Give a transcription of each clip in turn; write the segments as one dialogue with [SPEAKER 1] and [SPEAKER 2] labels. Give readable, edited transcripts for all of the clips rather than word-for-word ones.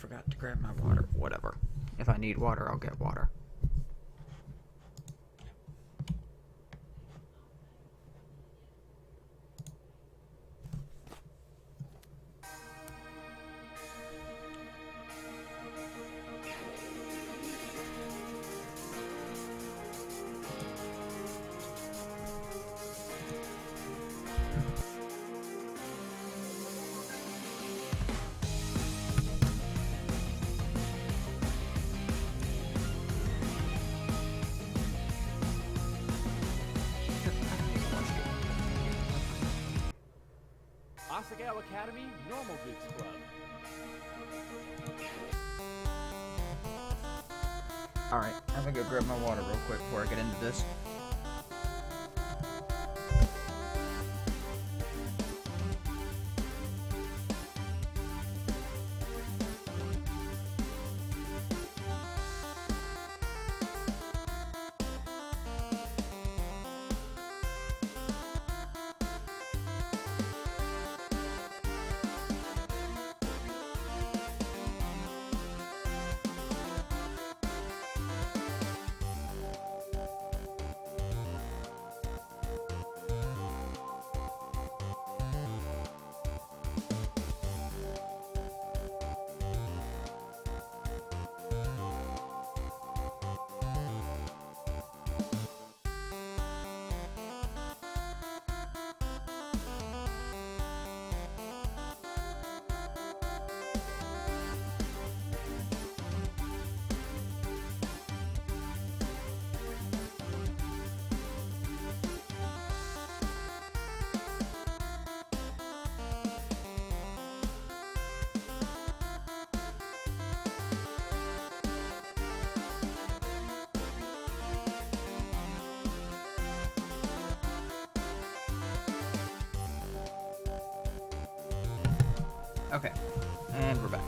[SPEAKER 1] forgot to grab my water. Whatever. If I need water, I'll get water.
[SPEAKER 2] Asagao Academy, Normal Goods Club.
[SPEAKER 1] Alright, I'm gonna go grab my water real quick before I get into this. Okay, and we're back.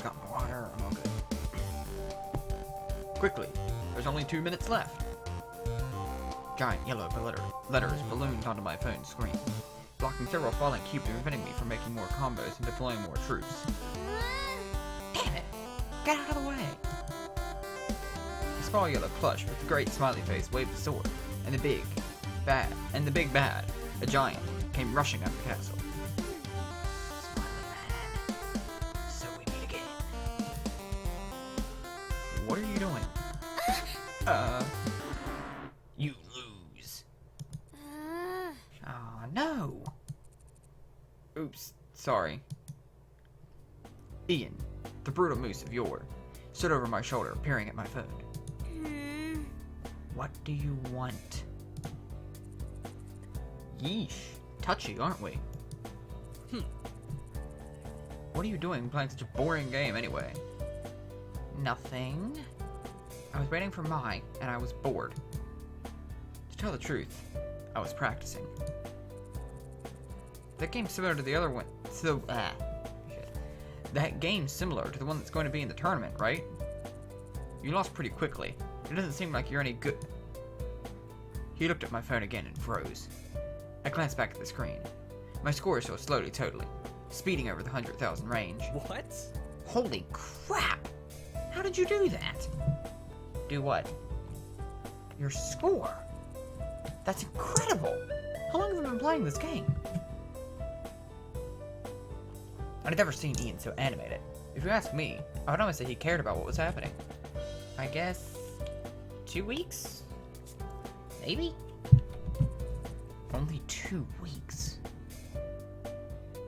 [SPEAKER 1] Got my water, I'm all good. Quickly, there's only 2 minutes left. Giant yellow letters ballooned onto my phone screen, blocking several falling cubes and preventing me from making more combos and deploying more troops. Damn it! Get out of the way! A small yellow plush with a great smiley face waved a sword, and the big bad, a giant, came rushing up the castle. What are you doing? You lose. Aw, no. Oops, sorry. Ian, the brutal moose of yore, stood over my shoulder, peering at my phone. What do you want? Yeesh, touchy, aren't we? What are you doing playing such a boring game anyway? Nothing. I was waiting for Mai, and I was bored. To tell the truth, I was practicing. That game's similar to the other one. That game's similar to the one that's going to be in the tournament, right? You lost pretty quickly. It doesn't seem like you're any good. He looked at my phone again and froze. I glanced back at the screen. My score shows slowly totaling, speeding over the 100,000 range.
[SPEAKER 2] What?
[SPEAKER 1] Holy crap! How did you do that? Do what? Your score? That's incredible! How long have you been playing this game? I'd never seen Ian so animated. If you ask me, I would almost say he cared about what was happening. I guess 2 weeks? Maybe? Only 2 weeks.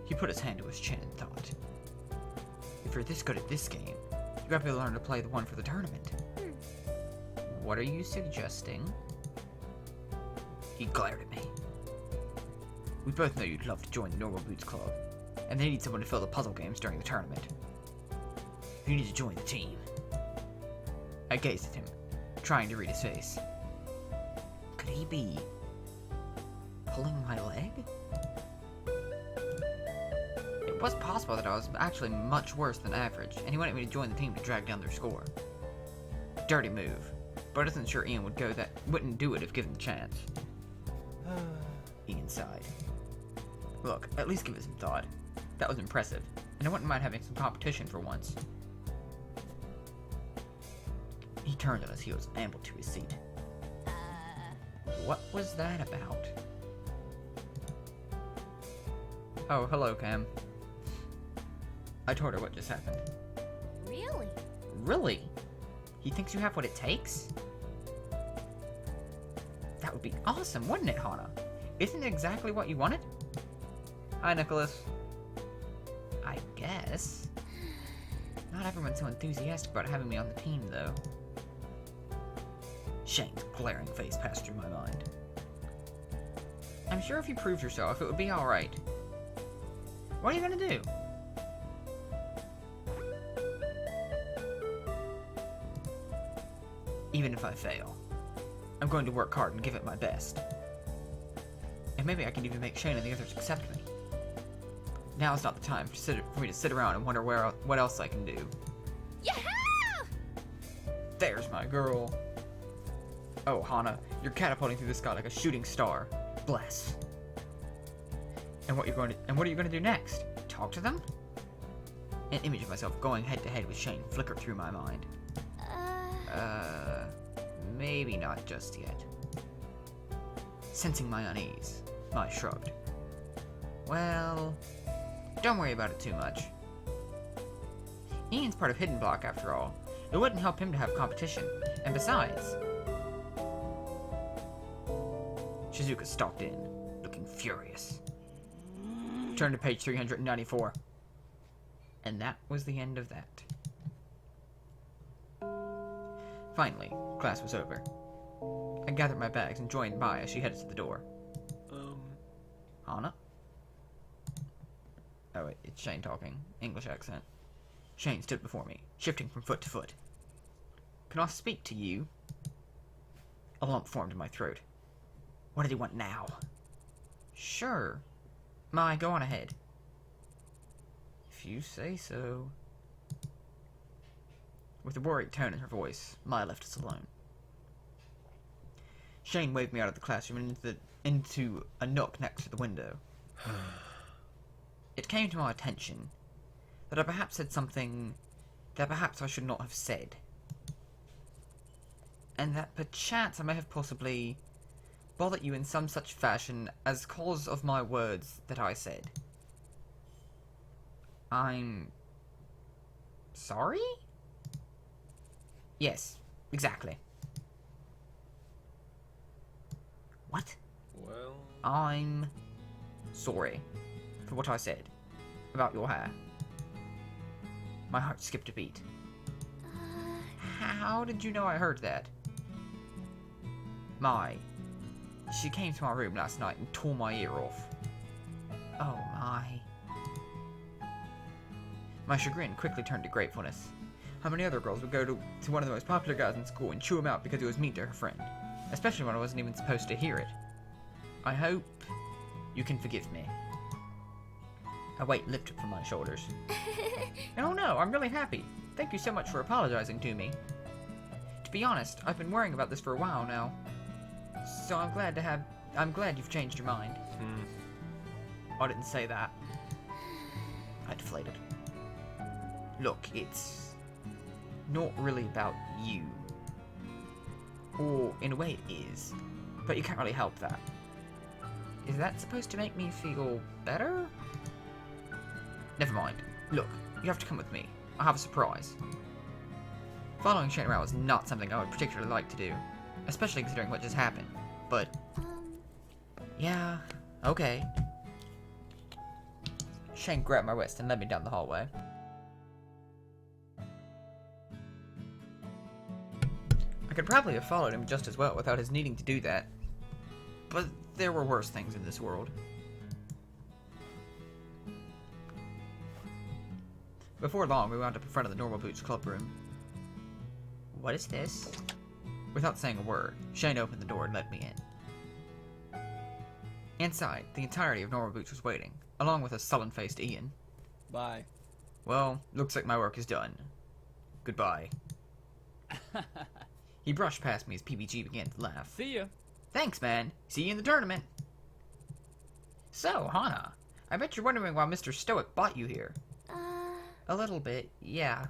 [SPEAKER 1] He put his hand to his chin and thought. If you're this good at this game, you gotta be able to learn to play the one for the tournament. What are you suggesting? He glared at me. We both know you'd love to join the Normal Boots Club, and they need someone to fill the puzzle games during the tournament. You need to join the team. I gazed at him, trying to read his face. Could he be pulling my leg? It was possible that I was actually much worse than average, and he wanted me to join the team to drag down their score. Dirty move, but I wasn't sure Ian wouldn't do it if given the chance. Ian sighed. Look, at least give it some thought. That was impressive, And I wouldn't mind having some competition for once. He turned on his heels and ambled to his seat. What was that about? Oh, hello, Cam. I told her what just happened.
[SPEAKER 3] Really?
[SPEAKER 1] Really? He thinks you have what it takes? That would be awesome, wouldn't it, Hana? Isn't it exactly what you wanted? Hi, Nicholas. I guess. Not everyone's so enthusiastic about having me on the team, though. Shane's glaring face passed through my mind. I'm sure if you proved yourself, it would be alright. What are you gonna do? Even if I fail, I'm going to work hard and give it my best. And maybe I can even make Shane and the others accept me. Now's not the time for me to sit around and wonder what else I can do.
[SPEAKER 3] Yahoo!
[SPEAKER 1] There's my girl. Oh, Hana, you're catapulting through the sky like a shooting star. Bless. And what are you going to do next? Talk to them? An image of myself going head to head with Shane flickered through my mind. Maybe not just yet. Sensing my unease, I shrugged. Well, don't worry about it too much. Ian's part of Hidden Block, after all. It wouldn't help him to have competition. And besides... Shizuka stalked in, looking furious. Turn to page 394. And that was the end of that. Finally, class was over. I gathered my bags and joined Mai as she headed to the door. Hana? Oh wait, it's Shane talking. English accent. Shane stood before me, shifting from foot to foot. Can I speak to you? A lump formed in my throat. What did he want now? Sure. Mai, go on ahead. If you say so. With a worried tone in her voice, Mai left us alone. Shane waved me out of the classroom and into a nook next to the window. It came to my attention that I perhaps said something that perhaps I should not have said. And that perchance I may have possibly bothered you in some such fashion as cause of my words that I said. I'm... sorry? Yes, exactly. What?
[SPEAKER 2] Well...
[SPEAKER 1] I'm sorry for what I said about your hair. My heart skipped a beat. How did you know I heard that? She came to my room last night and tore my ear off. Oh my. My chagrin quickly turned to gratefulness. How many other girls would go to one of the most popular guys in school and chew him out because he was mean to her friend? Especially when I wasn't even supposed to hear it. I hope you can forgive me. A weight lifted from my shoulders. Oh no, I'm really happy. Thank you so much for apologizing to me. To be honest, I've been worrying about this for a while now. So I'm glad you've changed your mind. I didn't say that. I deflated. Look, it's not really about you. Or, in a way, it is. But you can't really help that. Is that supposed to make me feel better? Never mind. Look, you have to come with me. I have a surprise. Following Shane around was not something I would particularly like to do. Especially considering what just happened. But... yeah, okay. Shane grabbed my wrist and led me down the hallway. I could probably have followed him just as well without his needing to do that. But there were worse things in this world. Before long, we wound up in front of the Normal Boots Club room. What is this? Without saying a word, Shane opened the door and let me in. Inside, the entirety of Normal Boots was waiting, along with a sullen-faced Ian.
[SPEAKER 2] Bye.
[SPEAKER 1] Well, looks like my work is done. Goodbye. He brushed past me as PBG began to laugh.
[SPEAKER 2] See ya.
[SPEAKER 1] Thanks, man. See you in the tournament. So, Hana, I bet you're wondering why Mr. Stoic brought you here. A little bit, yeah.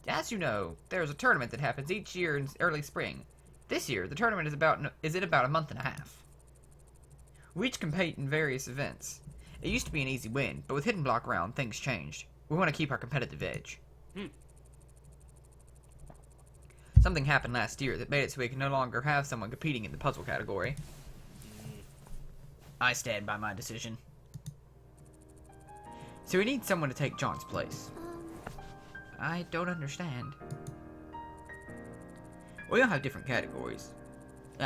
[SPEAKER 1] As you know, there's a tournament that happens each year in early spring. This year, the tournament is in about a month and a half. We each compete in various events. It used to be an easy win, but with Hidden Block Round, things changed. We want to keep our competitive edge. Something happened last year that made it so we can no longer have someone competing in the puzzle category. I stand by my decision. So we need someone to take John's place. I don't understand. We all have different categories. We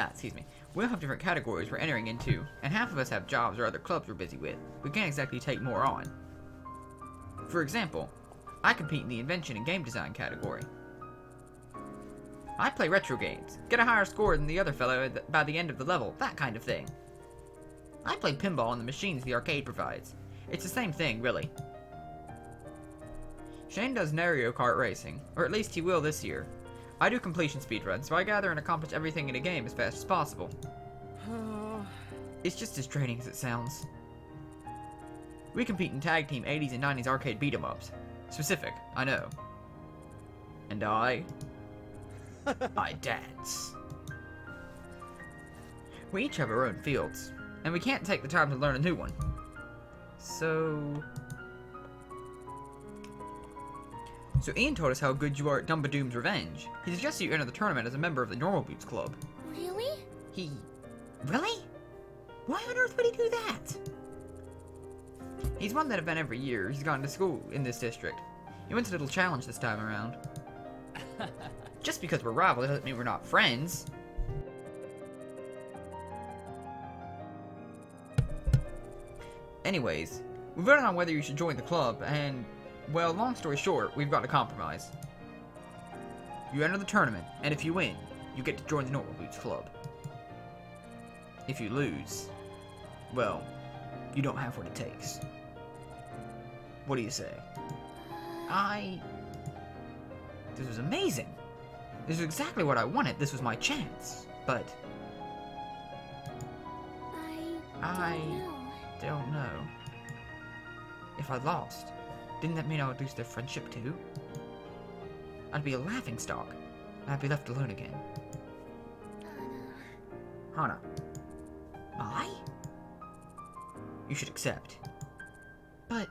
[SPEAKER 1] all have different categories we're entering into, and half of us have jobs or other clubs we're busy with. We can't exactly take more on. For example, I compete in the invention and game design category. I play retro games, get a higher score than the other fellow by the end of the level, that kind of thing. I play pinball on the machines the arcade provides. It's the same thing, really. Shane does Mario Kart racing, or at least he will this year. I do completion speedruns, so I gather and accomplish everything in a game as fast as possible. It's just as draining as it sounds. We compete in tag team 80s and 90s arcade beat-em-ups. Specific, I know. And I dance. We each have our own fields, and we can't take the time to learn a new one. So Ian told us how good you are at Dumbadoom's Revenge. He suggested you enter the tournament as a member of the Normal Boots Club.
[SPEAKER 3] Really?
[SPEAKER 1] Really? Why on earth would he do that? He's won that event every year. He's gone to school in this district. He wins a little challenge this time around. Just because we're rivals doesn't mean we're not friends. Anyways, we voted on whether you should join the club, and, well, long story short, we've got a compromise. You enter the tournament, and if you win, you get to join the Normal Boots Club. If you lose, well, you don't have what it takes. What do you say? This was amazing. This was exactly what I wanted. This was my chance. But I don't know. If I lost, didn't that mean I would lose their friendship too? I'd be a laughingstock. I'd be left alone again. Hana. I? You should accept. But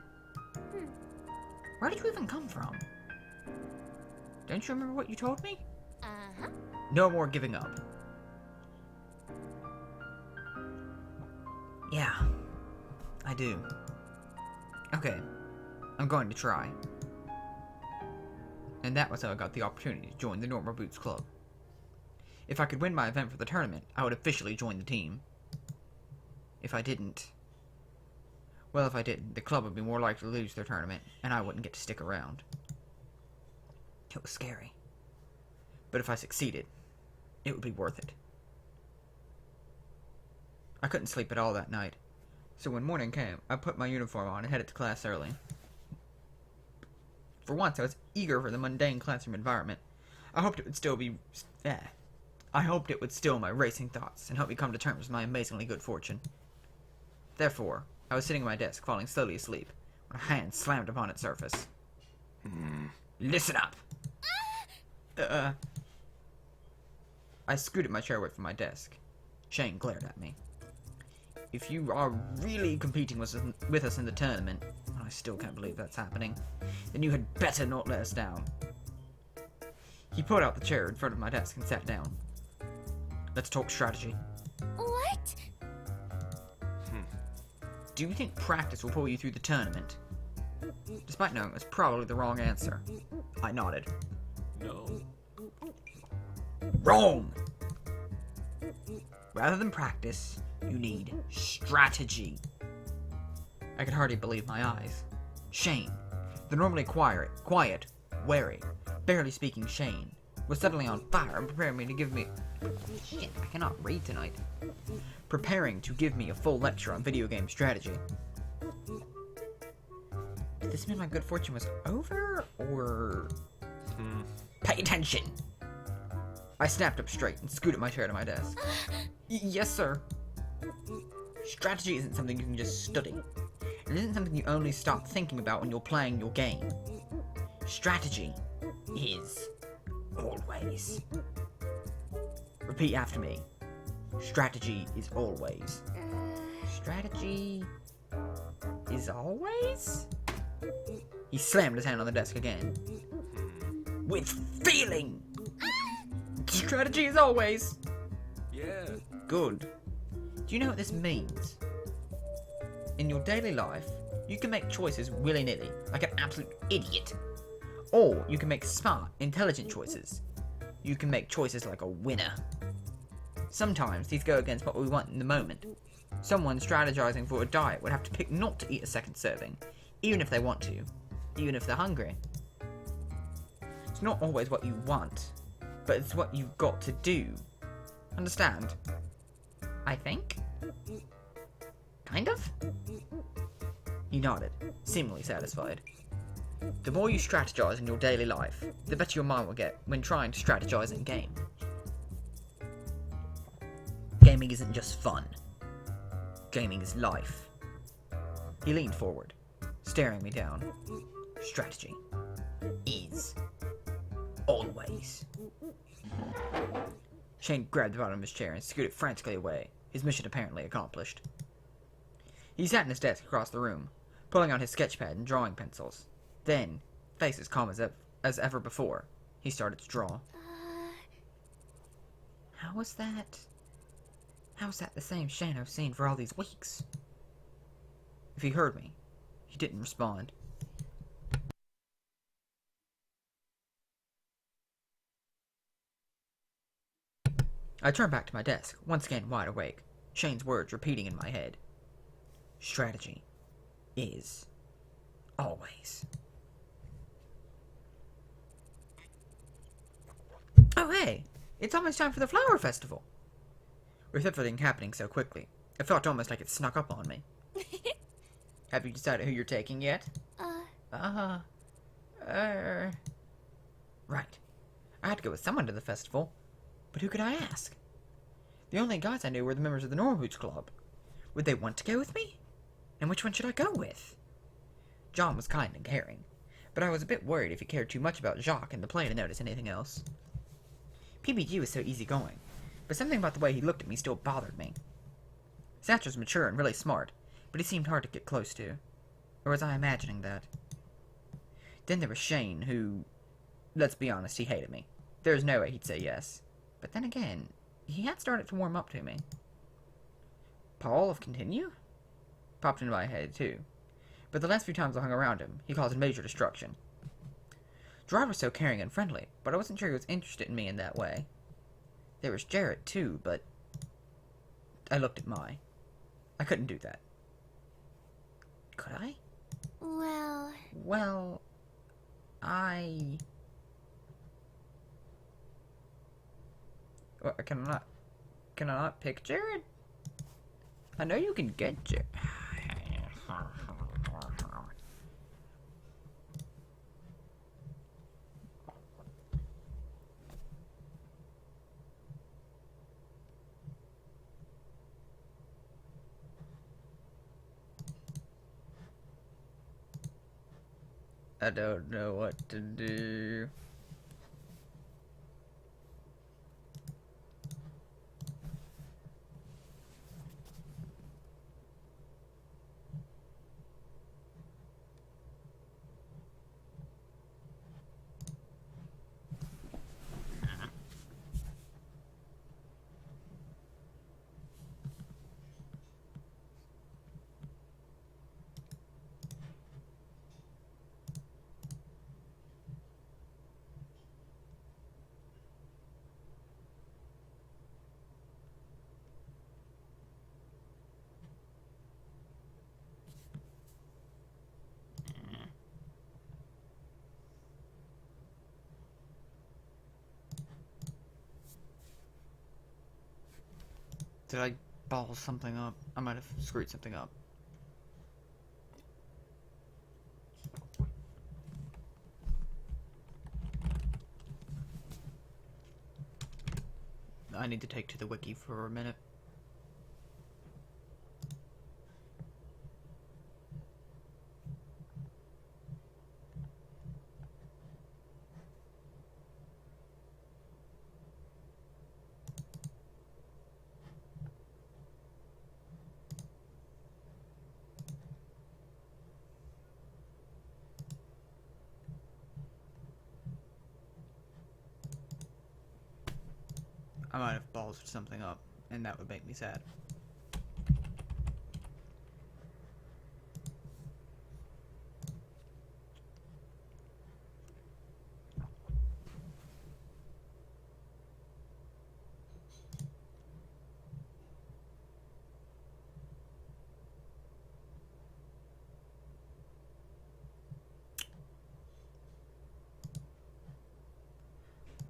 [SPEAKER 1] where did you even come from? Don't you remember what you told me?
[SPEAKER 3] Uh-huh.
[SPEAKER 1] No more giving up. Yeah, I do. Okay, I'm going to try. And that was how I got the opportunity to join the Normal Boots Club. If I could win my event for the tournament, I would officially join the team. If I didn't, the club would be more likely to lose their tournament, and I wouldn't get to stick around. It was scary. But if I succeeded, it would be worth it. I couldn't sleep at all that night, so when morning came, I put my uniform on and headed to class early. For once, I was eager for the mundane classroom environment. I hoped it would still my racing thoughts and help me come to terms with my amazingly good fortune. Therefore, I was sitting at my desk, falling slowly asleep, when a hand slammed upon its surface. Listen up! I scooted my chair away from my desk. Shane glared at me. If you are really competing with us in the tournament, and I still can't believe that's happening, then you had better not let us down. He pulled out the chair in front of my desk and sat down. Let's talk strategy.
[SPEAKER 3] What?
[SPEAKER 1] Do you think practice will pull you through the tournament? Despite knowing it was probably the wrong answer, I nodded.
[SPEAKER 2] No.
[SPEAKER 1] Wrong! Rather than practice, you need strategy. I could hardly believe my eyes. Shane, the normally quiet, wary, barely speaking Shane, was suddenly on fire and preparing to give me a full lecture on video game strategy. Did this mean my good fortune was over, or... Pay attention! I snapped up straight and scooted my chair to my desk. Yes, sir. Strategy isn't something you can just study. and isn't something you only start thinking about when you're playing your game. Strategy is always. Repeat after me. Strategy is always. Strategy is always? He slammed his hand on the desk again. With feeling! Strategy is always.
[SPEAKER 2] Yeah.
[SPEAKER 1] Good. Do you know what this means? In your daily life, you can make choices willy-nilly, like an absolute idiot. Or you can make smart, intelligent choices. You can make choices like a winner. Sometimes these go against what we want in the moment. Someone strategizing for a diet would have to pick not to eat a second serving, even if they want to, even if they're hungry. It's not always what you want, but it's what you've got to do. Understand? I think? Kind of? He nodded, seemingly satisfied. The more you strategize in your daily life, the better your mind will get when trying to strategize in game. Gaming isn't just fun. Gaming is life. He leaned forward, staring me down. Strategy is always. Shane grabbed the bottom of his chair and scooted frantically away, his mission apparently accomplished. He sat in his desk across the room, pulling out his sketchpad and drawing pencils. Then, face as calm as ever before, he started to draw. How was that? How's that the same Shane I've seen for all these weeks? If he heard me, he didn't respond. I turned back to my desk, once again wide awake, Shane's words repeating in my head. Strategy is always. Oh hey, it's almost time for the flower festival. With everything happening so quickly, it felt almost like it snuck up on me. Have you decided who you're taking yet? Right. I had to go with someone to the festival, but who could I ask? The only guys I knew were the members of the Normal Boots Club. Would they want to go with me? And which one should I go with? John was kind and caring, but I was a bit worried if he cared too much about Jacques and the play to notice anything else. PBG was so easygoing, but something about the way he looked at me still bothered me. Satch was mature and really smart, but he seemed hard to get close to. Or was I imagining that? Then there was Shane, who... Let's be honest, he hated me. There was no way he'd say yes. But then again, he had started to warm up to me. Paul of Continue? Popped into my head, too. But the last few times I hung around him, he caused major destruction. Gerard was so caring and friendly, but I wasn't sure he was interested in me in that way. There was Jarrett, too, but... I looked at Mai. I couldn't do that. Could I? Well, I... Can I not pick Jared? I know you can get Jared. I don't know what to do. Did I ball something up? I might have screwed something up. I need to take to the wiki for a minute. I might have ballsed something up, and that would make me sad.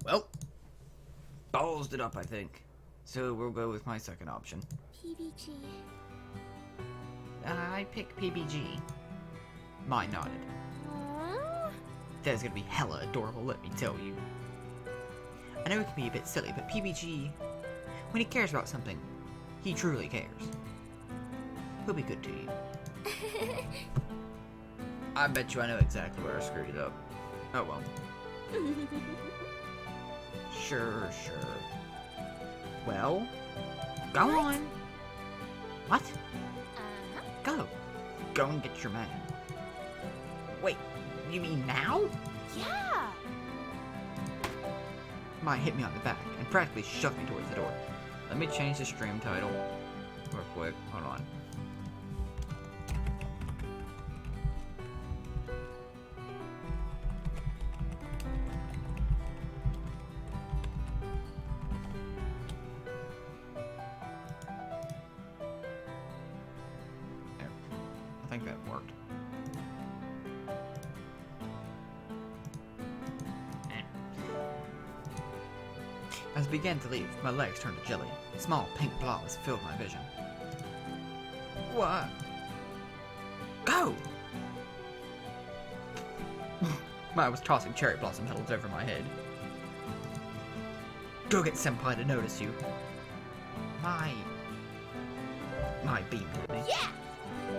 [SPEAKER 1] Well, ballsed it up, I think. So we'll go with my second option.
[SPEAKER 3] PBG.
[SPEAKER 1] I pick PBG. Mine nodded. That is gonna be hella adorable, let me tell you. I know it can be a bit silly, but PBG, when he cares about something, he truly cares. He'll be good to you. I bet you I know exactly where I screwed it up. Oh well. Sure. Well, go on. What? Go. Go and get your man. Wait, you mean now?
[SPEAKER 3] Yeah.
[SPEAKER 1] Mine hit me on the back and practically shoved me towards the door. Let me change the stream title real quick. Hold on. There. I think that worked. As I began to leave, my legs turned to jelly. Small pink blobs filled my vision. What? Go! I was tossing cherry blossom petals over my head. Go get Senpai to notice you. My beam hit me.
[SPEAKER 3] Yeah.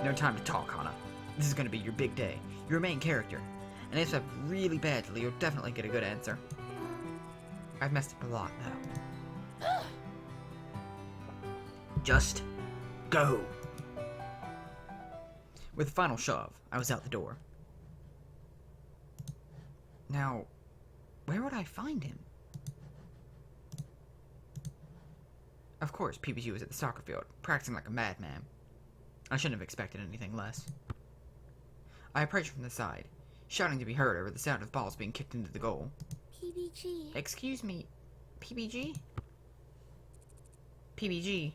[SPEAKER 1] No time to talk, Hana. This is gonna be your big day. You're a main character. And if I'm really badly, you'll definitely get a good answer. I've messed up a lot, though. Just go. With a final shove, I was out the door. Now, where would I find him? Of course, PBG was at the soccer field, practicing like a madman. I shouldn't have expected anything less. I approached from the side, shouting to be heard over the sound of balls being kicked into the goal.
[SPEAKER 3] PBG.
[SPEAKER 1] Excuse me, PBG? PBG?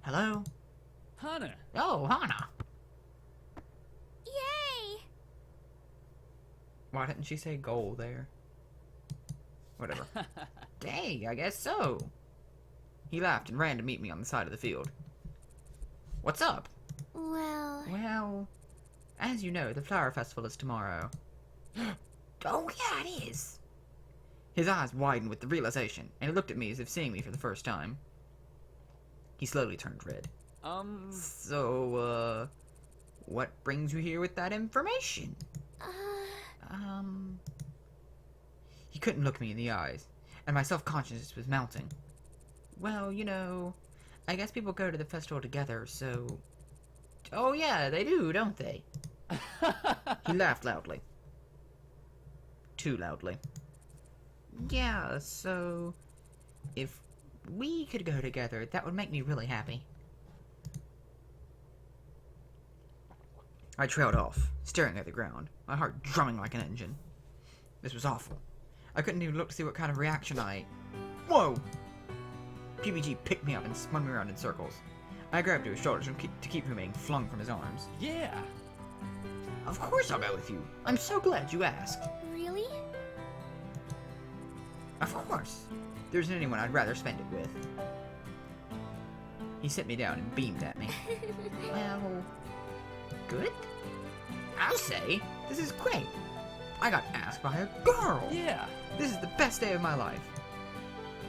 [SPEAKER 1] Hello?
[SPEAKER 2] Hana!
[SPEAKER 1] Oh, Hana!
[SPEAKER 3] Yay!
[SPEAKER 1] Why didn't she say goal there? Whatever. Dang, I guess so. He laughed and ran to meet me on the side of the field. What's up? Well, as you know, the flower festival is tomorrow. Oh yeah, it is. His eyes widened with the realization, and he looked at me as if seeing me for the first time. He slowly turned red. So, what brings you here with that information? He couldn't look me in the eyes, and my self-consciousness was mounting. Well, you know, I guess people go to the festival together, so... Oh yeah, they do, don't they? He laughed loudly. Too loudly. Yeah, so... if we could go together, that would make me really happy. I trailed off, staring at the ground, my heart drumming like an engine. This was awful. I couldn't even look to see what kind of reaction Whoa! PBG picked me up and spun me around in circles. I grabbed to his shoulders to keep from being flung from his arms.
[SPEAKER 2] Yeah!
[SPEAKER 1] Of course I'll go with you. I'm so glad you asked.
[SPEAKER 3] Really?
[SPEAKER 1] Of course. There isn't anyone I'd rather spend it with. He set me down and beamed at me. Well, good? I'll say. This is great. I got asked by a girl.
[SPEAKER 2] Yeah!
[SPEAKER 1] This is the best day of my life.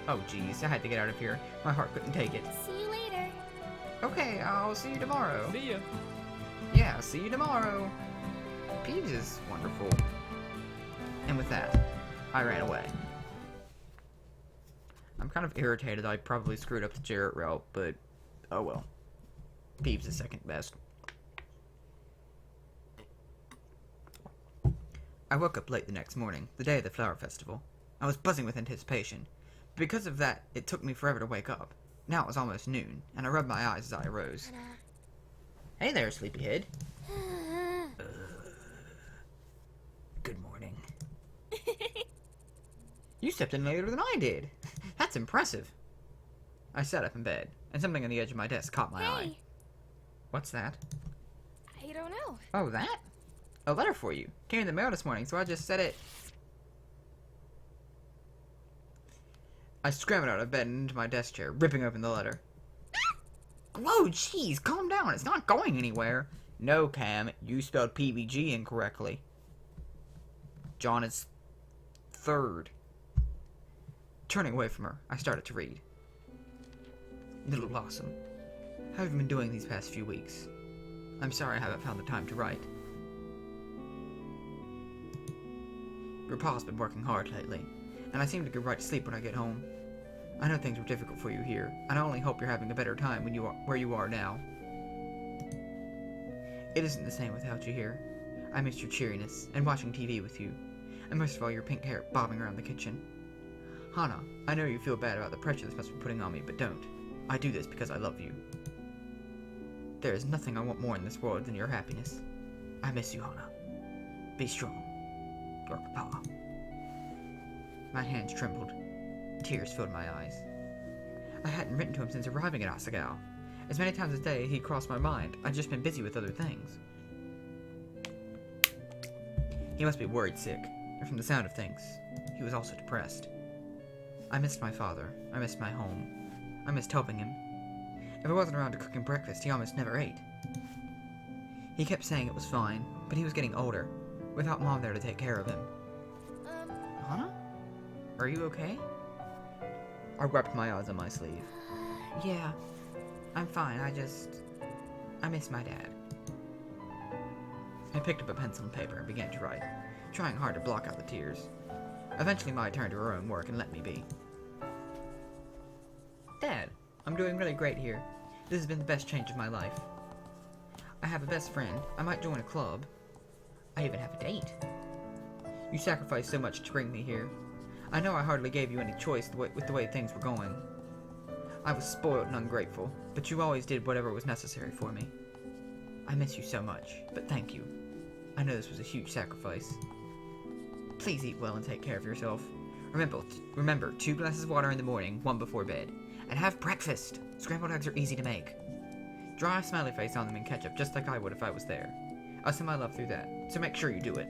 [SPEAKER 1] Oh, geez. I had to get out of here. My heart couldn't take it.
[SPEAKER 3] See you later.
[SPEAKER 1] Okay, I'll see you tomorrow.
[SPEAKER 2] See ya!
[SPEAKER 1] Yeah, see you tomorrow. Peeves is wonderful. And with that, I ran away. I'm kind of irritated I probably screwed up the Jarrett route, but oh well. Peeves is second best. I woke up late the next morning, the day of the flower festival. I was buzzing with anticipation. Because of that, it took me forever to wake up. Now it was almost noon, and I rubbed my eyes as I arose. Hey there, sleepyhead. Good morning. You stepped in later than I did. That's impressive. I sat up in bed, and something on the edge of my desk caught my eye. What's that?
[SPEAKER 3] I don't know.
[SPEAKER 1] Oh, that? A letter for you. Came in the mail this morning, so I just set it... I scrambled out of bed and into my desk chair, ripping open the letter. Whoa, jeez, calm down. It's not going anywhere. No, Cam, you spelled PBG incorrectly. John is third. Turning away from her, I started to read. Little Blossom, how have you been doing these past few weeks? I'm sorry I haven't found the time to write. Your pa's been working hard lately, and I seem to go right to sleep when I get home. I know things were difficult for you here, and I only hope you're having a better time when you are where you are now. It isn't the same without you here. I miss your cheeriness, and watching TV with you, and most of all your pink hair bobbing around the kitchen. Hana, I know you feel bad about the pressure this must be putting on me, but don't. I do this because I love you. There is nothing I want more in this world than your happiness. I miss you, Hana. Be strong. Your papa. My hands trembled. Tears filled my eyes. I hadn't written to him since arriving at Asagao. As many times a day he crossed my mind. I'd just been busy with other things. He must be worried sick, and from the sound of things, he was also depressed. I missed my father. I missed my home. I missed helping him. If I wasn't around to cook him breakfast, he almost never ate. He kept saying it was fine, but he was getting older, without Mom there to take care of him. Hana? Are you okay? I wiped my eyes on my sleeve. Yeah, I'm fine. I miss my dad. I picked up a pencil and paper and began to write, trying hard to block out the tears. Eventually, Mai turned to her own work and let me be. Dad, I'm doing really great here. This has been the best change of my life. I have a best friend. I might join a club. I even have a date. You sacrificed so much to bring me here. I know I hardly gave you any choice with the way things were going. I was spoiled and ungrateful, but you always did whatever was necessary for me. I miss you so much, but thank you. I know this was a huge sacrifice. Please eat well and take care of yourself. Remember, 2 glasses of water in the morning, 1 before bed. And have breakfast! Scrambled eggs are easy to make. Draw a smiley face on them in ketchup, just like I would if I was there. I'll send my love through that, so make sure you do it.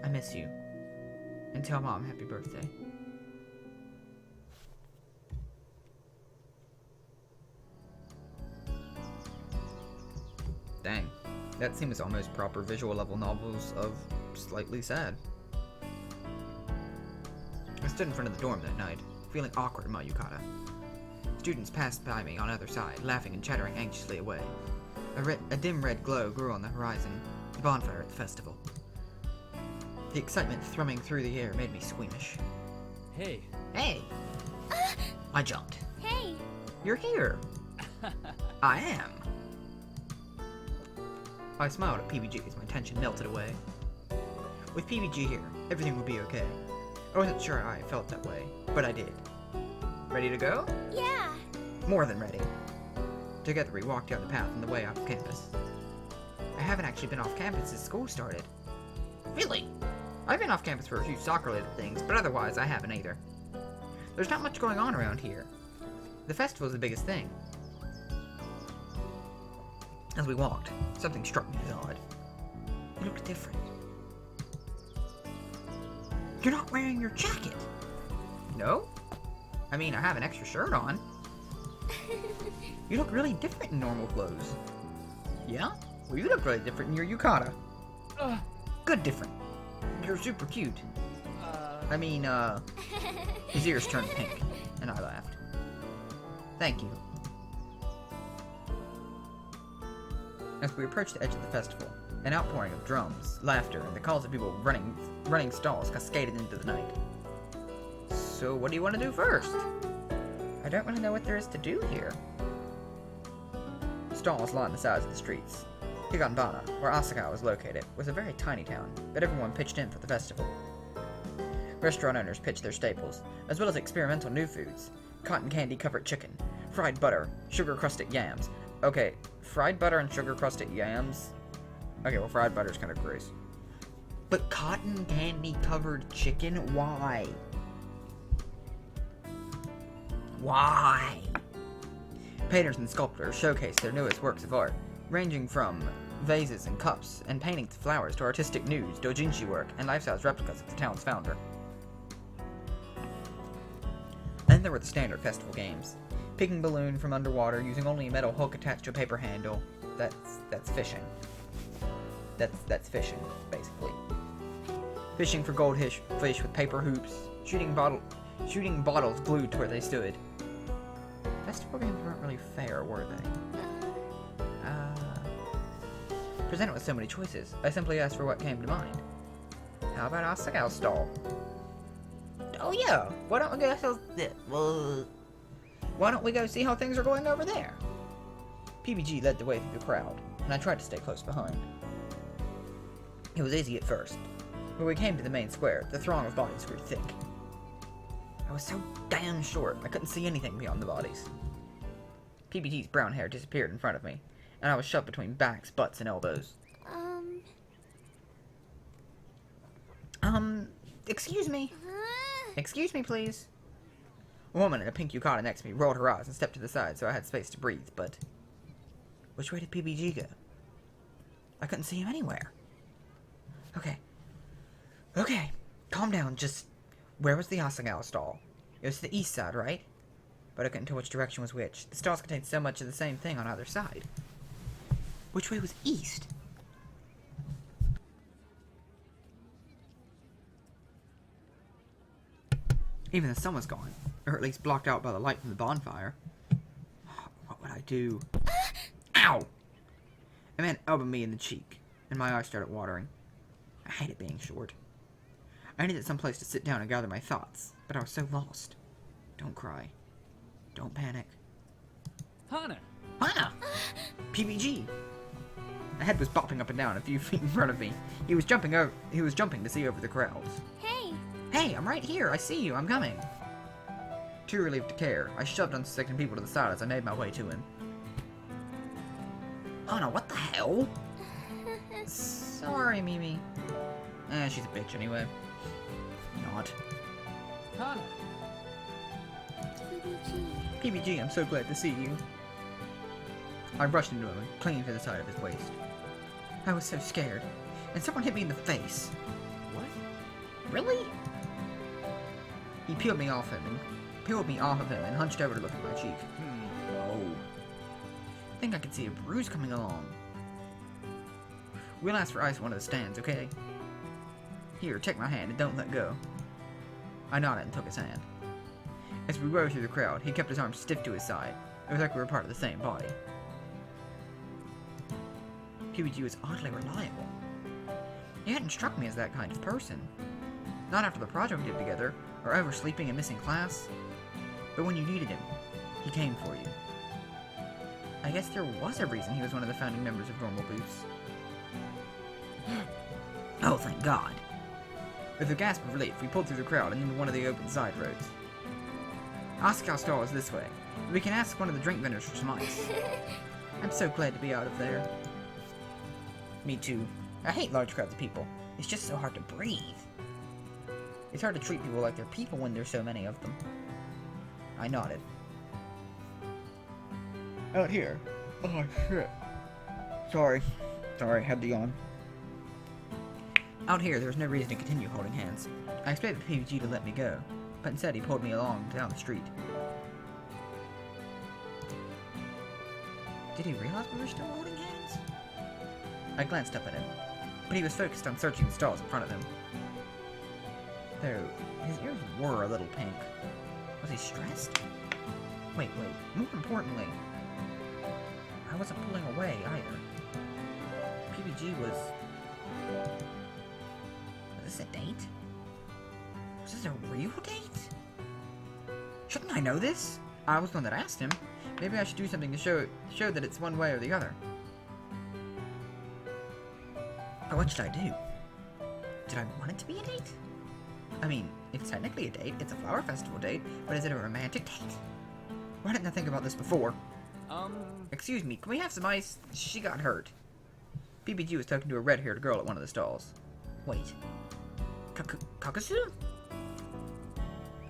[SPEAKER 1] I miss you. And tell Mom happy birthday. Dang. That seems almost proper visual level novels of slightly sad. I stood in front of the dorm that night, feeling awkward in my yukata. Students passed by me on either side, laughing and chattering anxiously away. A dim red glow grew on the horizon, the bonfire at the festival. The excitement thrumming through the air made me squeamish.
[SPEAKER 2] Hey.
[SPEAKER 1] Hey! I jumped.
[SPEAKER 3] Hey!
[SPEAKER 1] You're here! I am! I smiled at PBG as my tension melted away. With PBG here, everything would be okay. I wasn't sure I felt that way, but I did. Ready to go?
[SPEAKER 3] Yeah!
[SPEAKER 1] More than ready. Together we walked down the path on the way off campus. I haven't actually been off campus since school started. Really? I've been off campus for a few soccer-related things, but otherwise I haven't either. There's not much going on around here. The festival's the biggest thing. As we walked, something struck me as odd. You looked different. You're not wearing your jacket! No? I mean, I have an extra shirt on. You look really different in normal clothes. Yeah? Well, you look really different in your yukata. Good different. You're super cute. His ears turned pink, and I laughed. Thank you. As we approached the edge of the festival, an outpouring of drums, laughter, and the calls of people running stalls cascaded into the night. So what do you want to do first? I don't really know what there is to do here. Stalls lined the sides of the streets. Higanbana, where Asagao was located, was a very tiny town, but everyone pitched in for the festival. Restaurant owners pitch their staples, as well as experimental new foods. Cotton candy covered chicken, fried butter, sugar-crusted yams. Okay, fried butter and sugar-crusted yams? Okay, well, fried butter's kind of gross. But cotton candy covered chicken? Why? Why? Painters and sculptors showcase their newest works of art, ranging from vases and cups and paintings of flowers to artistic nudes, doujinshi work, and life-size replicas of the town's founder. Then there were the standard festival games. Picking balloon from underwater using only a metal hook attached to a paper handle. That's fishing. That's fishing, basically. Fishing for goldfish with paper hoops. Shooting bottles glued to where they stood. Festival games weren't really fair, were they? Presented with so many choices, I simply asked for what came to mind. How about Asagao stall? Oh yeah, why don't we go see how things are going over there? PBG led the way through the crowd, and I tried to stay close behind. It was easy at first. When we came to the main square, the throng of bodies grew thick. I was so damn short, I couldn't see anything beyond the bodies. PBG's brown hair disappeared in front of me, and I was shoved between backs, butts, and elbows. Excuse me? Excuse me, please? A woman in a pink yukata next to me rolled her eyes and stepped to the side so I had space to breathe, but... Which way did PBG go? I couldn't see him anywhere. Okay, calm down, just... Where was the Asagao stall? It was to the east side, right? But I couldn't tell which direction was which. The stalls contained so much of the same thing on either side. Which way was east? Even the sun was gone, or at least blocked out by the light from the bonfire. What would I do? Ow! A man elbowed me in the cheek, and my eyes started watering. I hated being short. I needed some place to sit down and gather my thoughts, but I was so lost. Don't cry. Don't panic.
[SPEAKER 2] Hana!
[SPEAKER 1] Hana! PBG! A head was bopping up and down a few feet in front of me. He was jumping to see over the crowds.
[SPEAKER 3] Hey!
[SPEAKER 1] Hey, I'm right here. I see you. I'm coming. Too relieved to care, I shoved unsuspecting people to the side as I made my way to him. Hana, what the hell? Sorry, Mimi. She's a bitch anyway. Not.
[SPEAKER 2] Hana!
[SPEAKER 1] PBG, I'm so glad to see you. I rushed into him and clinging to the side of his waist. I was so scared, and someone hit me in the face.
[SPEAKER 2] What?
[SPEAKER 1] Really? He peeled me off of him and hunched over to look at my cheek. Oh. I think I could see a bruise coming along. We'll ask for ice at one of the stands, okay? Here, take my hand and don't let go. I nodded and took his hand. As we rode through the crowd, he kept his arms stiff to his side. It was like we were part of the same body. PBG was oddly reliable. He hadn't struck me as that kind of person. Not after the project we did together, or oversleeping and missing class. But when you needed him, he came for you. I guess there was a reason he was one of the founding members of Normal Boots. Oh, thank God. With a gasp of relief, we pulled through the crowd and into one of the open side roads. Asagao stall is this way. We can ask one of the drink vendors for some ice. I'm so glad to be out of there. Me too. I hate large crowds of people. It's just so hard to breathe. It's hard to treat people like they're people when there's so many of them. I nodded. Out here. Oh, shit. Sorry, had to yawn. Out here, there was no reason to continue holding hands. I expected PBG to let me go, but instead he pulled me along down the street. Did he realize we were still holding hands? I glanced up at him, but he was focused on searching the stalls in front of him. Though, his ears were a little pink. Was he stressed? Wait, more importantly, I wasn't pulling away either. PBG was this a date? Was this a real date? Shouldn't I know this? I was the one that asked him. Maybe I should do something to show that it's one way or the other. But what should I do? Did I want it to be a date? I mean, it's technically a date. It's a flower festival date, but is it a romantic date? Why didn't I think about this before? Excuse me, can we have some ice? She got hurt. PBG was talking to a red-haired girl at one of the stalls. Wait. Kakasu?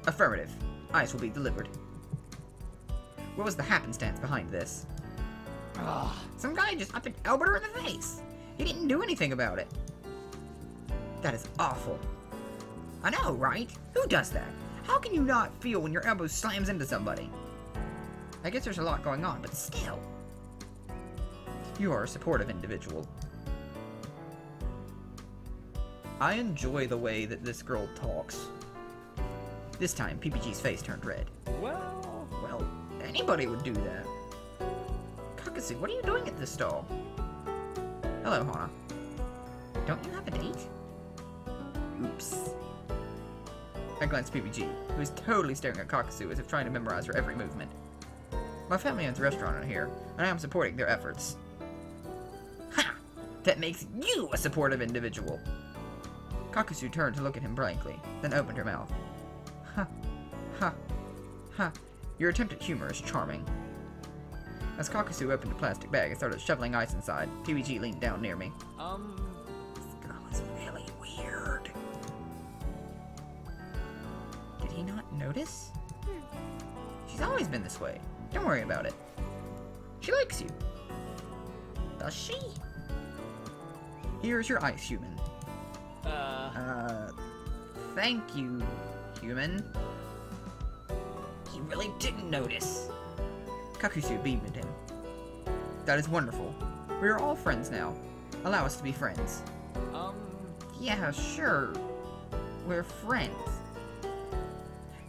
[SPEAKER 1] Affirmative. Ice will be delivered. What was the happenstance behind this? Some guy just up and elbowed her in the face. He didn't do anything about it. That is awful. I know, right? Who does that? How can you not feel when your elbow slams into somebody? I guess there's a lot going on, but still. You are a supportive individual. I enjoy the way that this girl talks. This time, PPG's face turned red. Well, anybody would do that. Kakasu, what are you doing at this stall? Hello, Hana. Don't you have a date? Oops. I glanced at PPG, who was totally staring at Kakasu as if trying to memorize her every movement. My family owns a restaurant in here, and I am supporting their efforts. Ha! That makes you a supportive individual. Kakasu turned to look at him blankly, then opened her mouth. Ha. Ha. Ha. Your attempt at humor is charming. As Kakasu opened a plastic bag and started shoveling ice inside, PBG leaned down near me. This girl is really weird. Did he not notice? She's always been this way. Don't worry about it. She likes you. Does she? Here's your ice, human. Thank you, human. He really didn't notice. Kakusu beamed at him. That is wonderful. We are all friends now. Allow us to be friends. Yeah, sure. We're friends.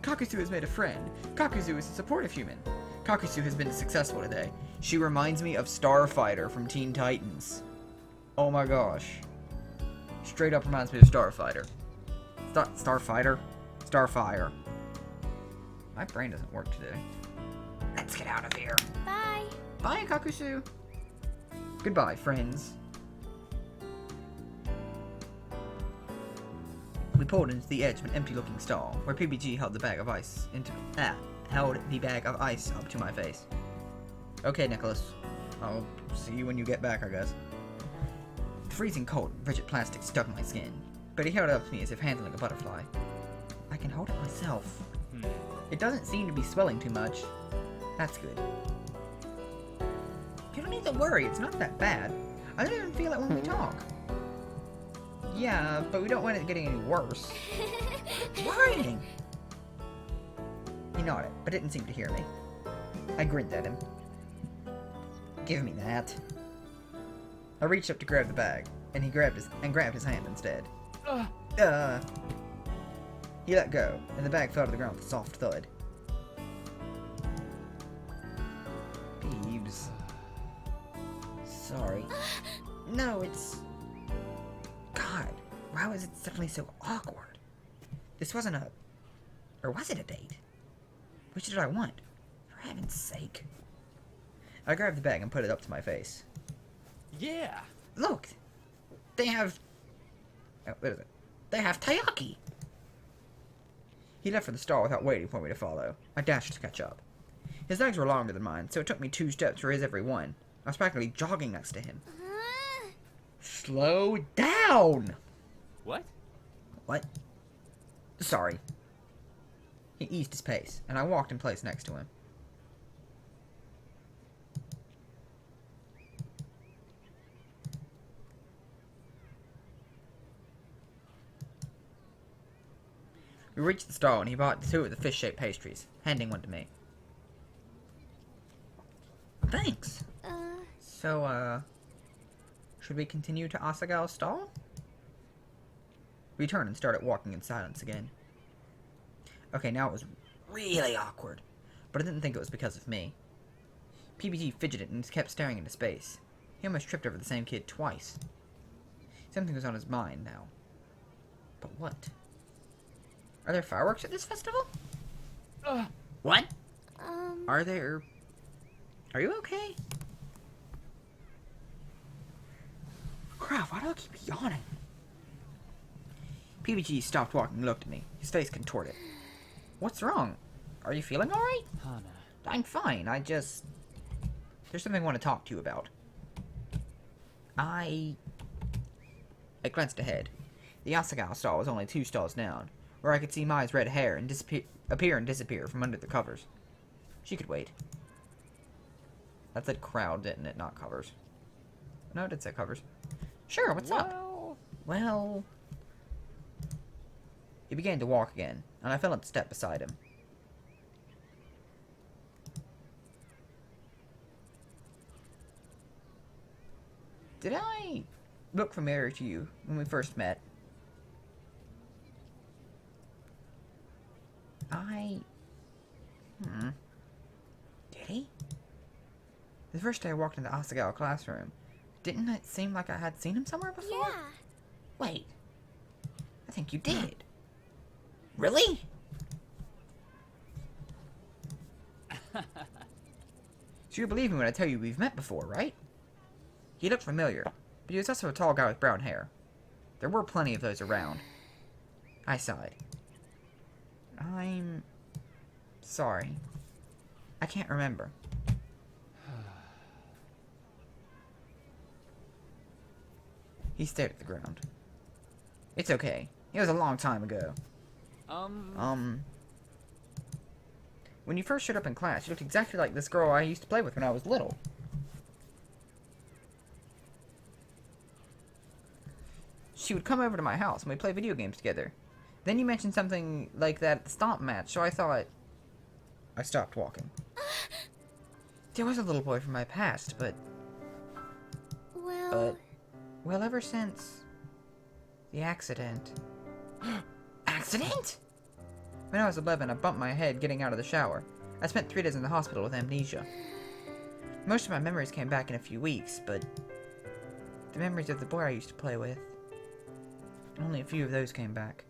[SPEAKER 1] Kakusu has made a friend. Kakusu is a supportive human. Kakusu has been successful today. She reminds me of Starfighter from Teen Titans. Oh my gosh. Straight up reminds me of Starfighter. Starfighter? Starfire. My brain doesn't work today. Let's get out of here.
[SPEAKER 3] Bye.
[SPEAKER 1] Bye, Kakusu. Goodbye, friends. We pulled into the edge of an empty-looking stall, where PBG held the bag of ice up to my face. Okay, Nicholas. I'll see you when you get back, I guess. The freezing cold, rigid plastic stuck my skin, but he held it up to me as if handling a butterfly. I can hold it myself. It doesn't seem to be swelling too much. That's good. You don't need to worry, it's not that bad. I don't even feel it when we talk. Yeah, but we don't want it getting any worse. Worrying! He nodded, but didn't seem to hear me. I grinned at him. Give me that. I reached up to grab the bag, and he grabbed his hand instead. He let go, and the bag fell to the ground with a soft thud. Peeves. Sorry. No, it's... God, why was it suddenly so awkward? This wasn't a... Or was it a date? Which did I want? For heaven's sake. I grabbed the bag and put it up to my face.
[SPEAKER 2] Yeah.
[SPEAKER 1] Look! They have... Oh, what is it? They have taiyaki! He left for the stall without waiting for me to follow. I dashed to catch up. His legs were longer than mine, so it took me 2 steps for his every one. I was practically jogging next to him. Slow down!
[SPEAKER 2] What?
[SPEAKER 1] What? Sorry. He eased his pace, and I walked in place next to him. We reached the stall, and he bought 2 of the fish-shaped pastries, handing one to me. Thanks! So, should we continue to Asagao's stall? We turned and started walking in silence again. Okay, now it was really awkward, but I didn't think it was because of me. PBG fidgeted and kept staring into space. He almost tripped over the same kid twice. Something was on his mind now. But what? Are there fireworks at this festival? What? Are there... Are you okay? Crap, why do I keep yawning? PBG stopped walking and looked at me, his face contorted. What's wrong? Are you feeling alright?
[SPEAKER 2] Hana.
[SPEAKER 1] I'm fine, there's something I want to talk to you about. I glanced ahead. The Asagao stall was only 2 stalls down, where I could see Mai's red hair and appear and disappear from under the covers. She could wait. That said crowd, didn't it? Not covers. No, it did say covers. Sure, what's up? Well... He began to walk again, and I fell into step beside him. Did I look familiar to you when we first met? Did he? The first day I walked into the Asagao classroom, didn't it seem like I had seen him somewhere before?
[SPEAKER 3] Yeah.
[SPEAKER 1] Wait. I think you did. Really? So you believe me when I tell you we've met before, right? He looked familiar, but he was also a tall guy with brown hair. There were plenty of those around. I sighed. I'm... sorry. I can't remember. He stared at the ground. It's okay. It was a long time ago. When you first showed up in class, you looked exactly like this girl I used to play with when I was little. She would come over to my house and we'd play video games together. Then you mentioned something like that at the stomp match, so I thought... I stopped walking. There was a little boy from my past, but... Well, ever since... the accident... Accident? When I was 11, I bumped my head getting out of the shower. I spent 3 days in the hospital with amnesia. Most of my memories came back in a few weeks, but... the memories of the boy I used to play with... only a few of those came back.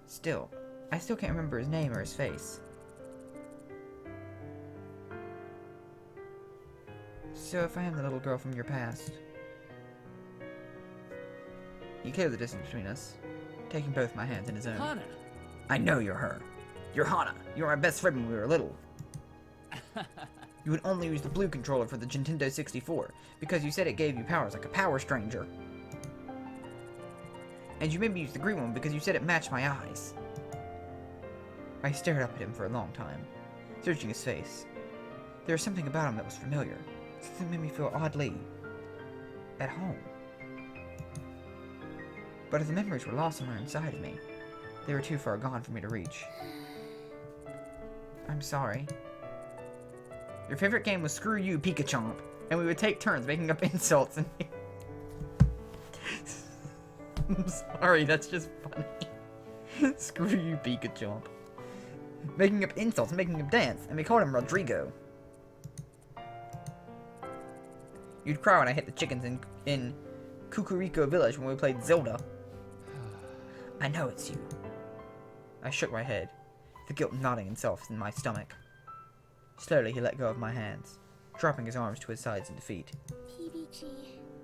[SPEAKER 1] Still, I still can't remember his name or his face. So if I am the little girl from your past... He cleared the distance between us, taking both my hands in his own.
[SPEAKER 2] Hana.
[SPEAKER 1] I know you're her. You're Hana. You were my best friend when we were little. You would only use the blue controller for the Nintendo 64, because you said it gave you powers like a Power Stranger. And you made me use the green one because you said it matched my eyes. I stared up at him for a long time, searching his face. There was something about him that was familiar. Something made me feel oddly... at home. But if the memories were lost somewhere inside of me, they were too far gone for me to reach. I'm sorry. Your favorite game was Screw You, Pikachu, and we would take turns making up insults and... I'm sorry, that's just funny. Screw You, Pikachu. Making up insults and making him dance, and we called him Rodrigo. You'd cry when I hit the chickens in Kukuriko Village when we played Zelda. I know it's you. I shook my head, the guilt nodding itself in my stomach. Slowly he let go of my hands, dropping his arms to his sides in defeat.
[SPEAKER 3] PBG.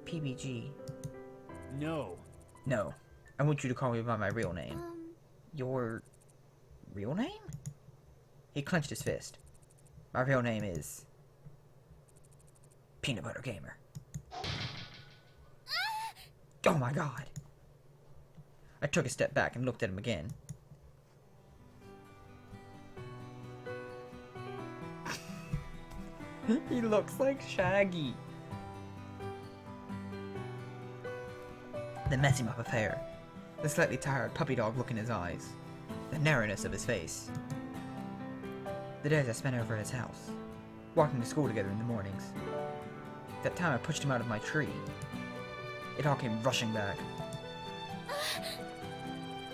[SPEAKER 1] PBG.
[SPEAKER 2] No.
[SPEAKER 1] No. I want you to call me by my real name. Your... real name? He clenched his fist. My real name is... Peanut Butter Gamer. Oh my god. I took a step back and looked at him again. He looks like Shaggy. The messy mop of hair, the slightly tired puppy dog look in his eyes, the narrowness of his face. The days I spent over at his house, walking to school together in the mornings. That time I pushed him out of my tree. It all came rushing back.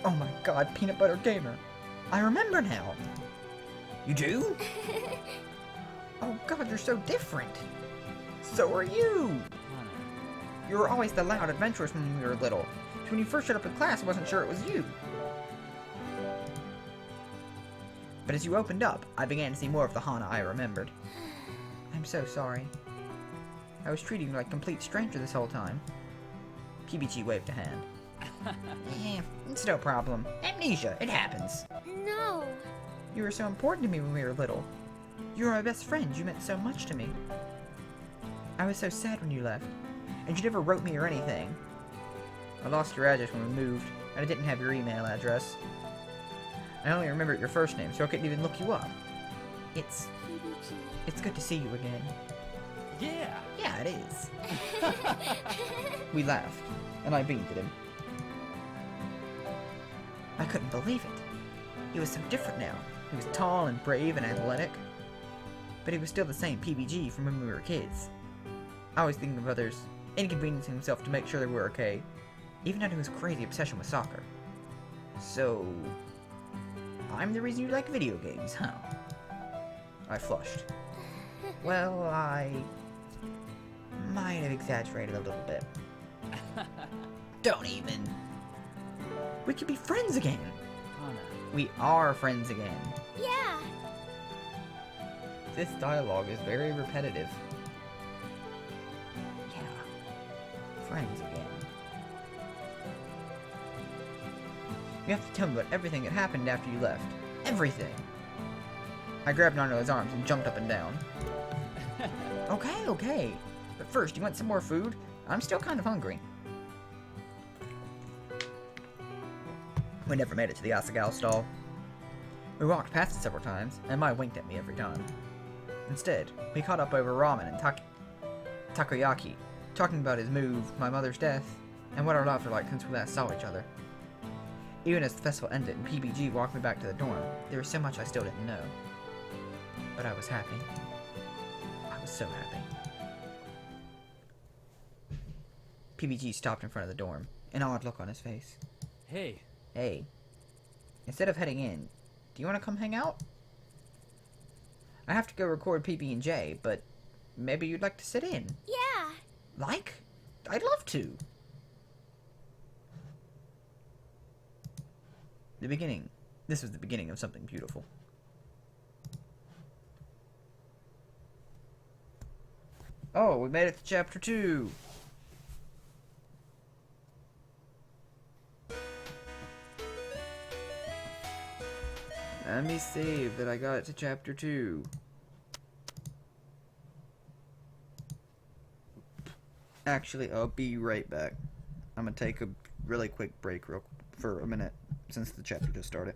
[SPEAKER 1] Oh my god, Peanut Butter Gamer. I remember now. You do? Oh god, you're so different. So are you.
[SPEAKER 2] Hana.
[SPEAKER 1] You were always the loud, adventurous when we were little. So when you first showed up in class, I wasn't sure it was you. But as you opened up, I began to see more of the Hana I remembered. I'm so sorry. I was treating you like a complete stranger this whole time. PBG waved a hand. It's no problem. Amnesia, it happens.
[SPEAKER 3] No.
[SPEAKER 1] You were so important to me when we were little. You were my best friend. You meant so much to me. I was so sad when you left, and you never wrote me or anything. I lost your address when we moved, and I didn't have your email address. I only remembered your first name, so I couldn't even look you up. It's good to see you again.
[SPEAKER 2] Yeah.
[SPEAKER 1] Yeah, it is. We laughed, and I beamed at him. I couldn't believe it. He was so different now. He was tall and brave and athletic. But he was still the same PBG from when we were kids. Always thinking of others, inconveniencing himself to make sure they were okay, even under his crazy obsession with soccer. So, I'm the reason you like video games, huh? I flushed. Well, I might have exaggerated a little bit. Don't even. We could be friends again.
[SPEAKER 2] Hana.
[SPEAKER 1] We are friends again.
[SPEAKER 3] Yeah.
[SPEAKER 1] This dialogue is very repetitive. Yeah. Friends again. You have to tell me about everything that happened after you left. Everything. I grabbed onto his arms and jumped up and down. Okay. But first, you want some more food? I'm still kind of hungry. We never made it to the Asagao stall. We walked past it several times, and Mai winked at me every time. Instead, we caught up over ramen and takoyaki, talking about his move, my mother's death, and what our lives were like since we last saw each other. Even as the festival ended and PBG walked me back to the dorm, there was so much I still didn't know. But I was happy. I was so happy. PBG stopped in front of the dorm, an odd look on his face.
[SPEAKER 2] Hey.
[SPEAKER 1] Hey, instead of heading in, do you want to come hang out? I have to go record PB&J, but maybe you'd like to sit in.
[SPEAKER 3] Yeah.
[SPEAKER 1] Like? I'd love to. This was the beginning of something beautiful. Oh, we made it to chapter 2. Let me save that I got it to chapter 2. Actually, I'll be right back. I'm gonna take a really quick break for a minute since the chapter just started.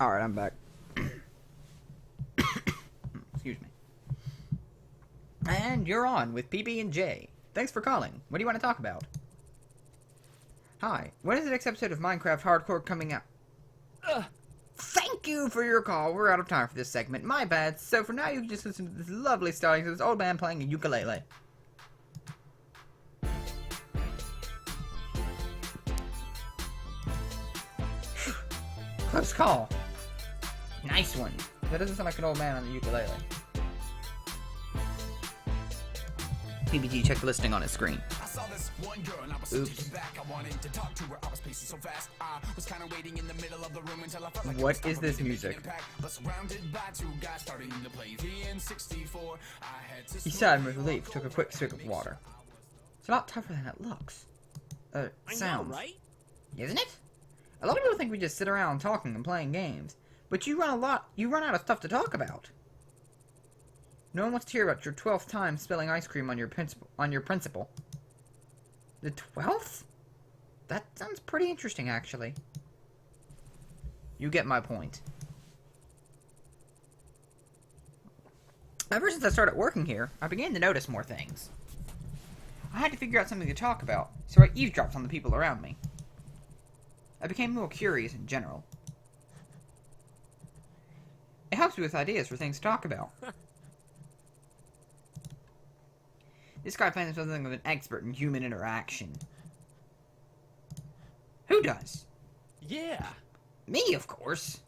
[SPEAKER 1] Alright, I'm back. Excuse me. And you're on with PB&J. Thanks for calling. What do you want to talk about? Hi. When is the next episode of Minecraft Hardcore coming out? Thank you for your call. We're out of time for this segment. My bad. So for now, you can just listen to this lovely story of this old man playing a ukulele. Close call. Nice one. That doesn't sound like an old man on the ukulele. PBG, check the listing on his screen.
[SPEAKER 4] I saw this one girl and I was so taken back. I wanted to talk to her. I was pacing so fast. I was kind of waiting in the middle of the room until I felt like
[SPEAKER 1] what is this music?
[SPEAKER 4] But surrounded by two guys starting to play the N64. I had to
[SPEAKER 1] He sighed with relief, took a quick swig of water. It's a lot tougher than it looks. Sounds.
[SPEAKER 2] I know, right?
[SPEAKER 1] Isn't it? A lot of people think we just sit around talking and playing games, but you run out of stuff to talk about. No one wants to hear about your 12th time spilling ice cream on your principal. The 12th? That sounds pretty interesting, actually. You get my point. Ever since I started working here, I began to notice more things. I had to figure out something to talk about, so I eavesdropped on the people around me. I became more curious in general. It helps me with ideas for things to talk about. This guy finds something of an expert in human interaction. Who does?
[SPEAKER 2] Yeah.
[SPEAKER 1] Me, of course.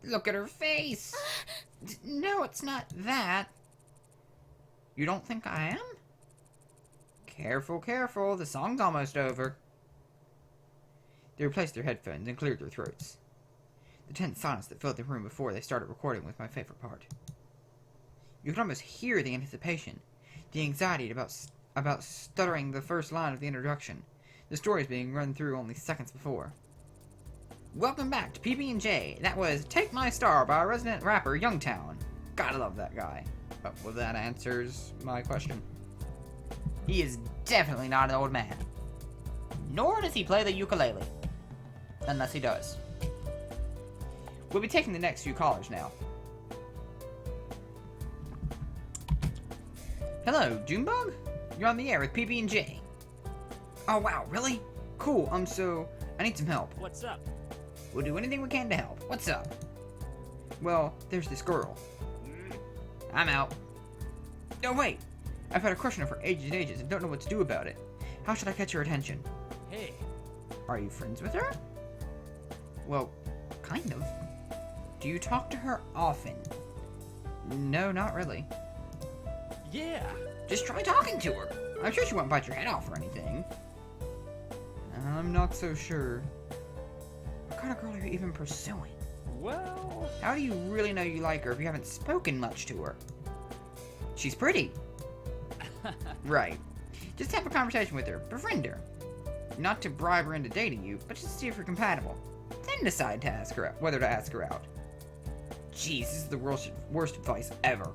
[SPEAKER 1] Look at her face. No, it's not that. You don't think I am? Careful, careful. The song's almost over. They replaced their headphones and cleared their throats. The tense silence that filled the room before they started recording was my favorite part. You could almost hear the anticipation, the anxiety about stuttering the first line of the introduction. The stories being run through only seconds before. Welcome back to PB&J. That was Take My Star by resident rapper Youngtown. Gotta love that guy. Oh, well, that answers my question. He is definitely not an old man. Nor does he play the ukulele. Unless he does. We'll be taking the next few callers now. Hello, Junebug? You're on the air with PB&J. Oh, wow, really? Cool, so I need some help.
[SPEAKER 2] What's up?
[SPEAKER 1] We'll do anything we can to help. What's up? Well, there's this girl. I'm out. No, wait. I've had a crush on her for ages and ages and don't know what to do about it. How should I catch her attention?
[SPEAKER 2] Hey.
[SPEAKER 1] Are you friends with her? Well, kind of. Do you talk to her often? No, not really.
[SPEAKER 2] Yeah.
[SPEAKER 1] Just try talking to her. I'm sure she won't bite your head off or anything. I'm not so sure. What kind of girl are you even pursuing?
[SPEAKER 2] Well...
[SPEAKER 1] How do you really know you like her if you haven't spoken much to her? She's pretty. Right. Just have a conversation with her. Befriend her. Not to bribe her into dating you, but just to see if you're compatible. Then decide to ask her out, whether to ask her out. Jeez, this is the worst advice ever.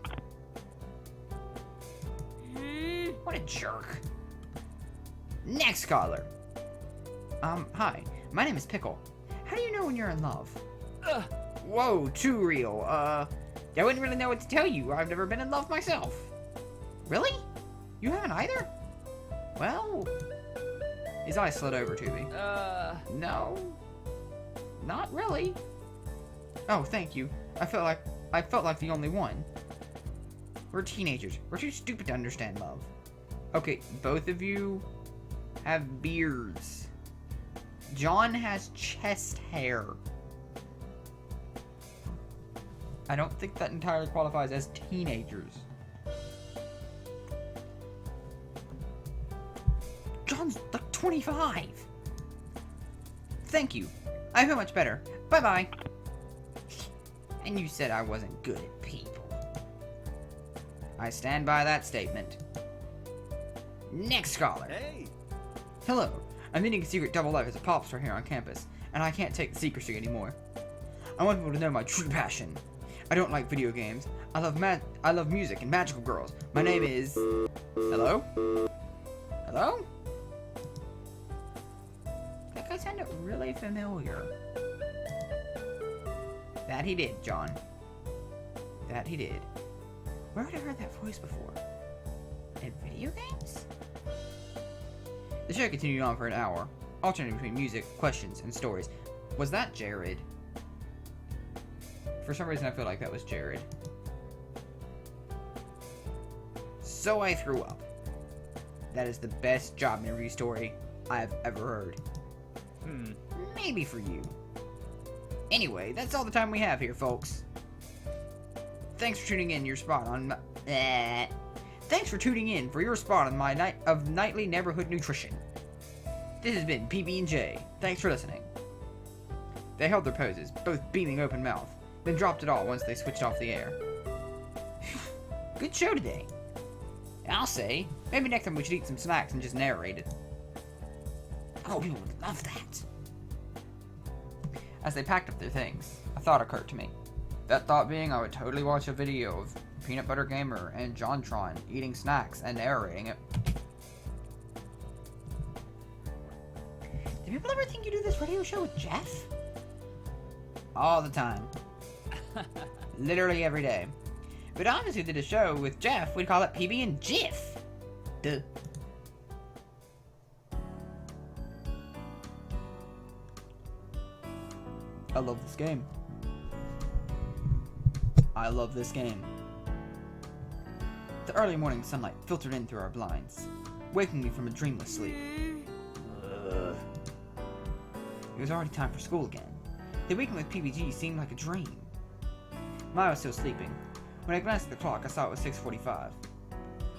[SPEAKER 1] What a jerk. Next caller. Hi. My name is Pickle. How do you know when you're in love? Whoa, too real. I wouldn't really know what to tell you. I've never been in love myself. Really? You haven't either? Well... His eyes slid over to me. No. Not really. Oh, thank you. I felt like the only one. We're teenagers. We're too stupid to understand love. Okay, both of you have beards. John has chest hair. I don't think that entirely qualifies as teenagers. John's like 25. Thank you. I feel much better. Bye-bye. And you said I wasn't good at people. I stand by that statement. Next caller.
[SPEAKER 2] Hey.
[SPEAKER 1] Hello. I'm leading a secret double life as a pop star here on campus, and I can't take the secrecy anymore. I want people to know my true passion. I don't like video games. I love music and magical girls. My name is... Hello? Hello? That guy's voice sounded really familiar. That he did, John. That he did. Where had I heard that voice before? In video games? The show continued on for an hour, alternating between music, questions, and stories. Was that Jared? For some reason I feel like that was Jared. So I threw up. That is the best job interview story I have ever heard. Maybe for you. Anyway, that's all the time we have here, folks. Thanks for tuning in your spot on Thanks for tuning in for your spot on my night of nightly neighborhood nutrition. This has been PB&J. Thanks for listening. They held their poses, both beaming open mouth, then dropped it all once they switched off the air. Good show today. I'll say, maybe next time we should eat some snacks and just narrate it. Oh, people would love that. As they packed up their things, a thought occurred to me. That thought being I would totally watch a video of Peanut Butter Gamer and JonTron eating snacks and narrating it. Do people ever think you do this radio show with Jeff? All the time. Literally every day. But honestly, if we did a show with Jeff, we'd call it PB and Jiff. Duh. I love this game. I love this game. The early morning sunlight filtered in through our blinds, waking me from a dreamless sleep. Ugh. It was already time for school again. The weekend with PBG seemed like a dream. Maya was still sleeping. When I glanced at the clock, I saw it was 6:45.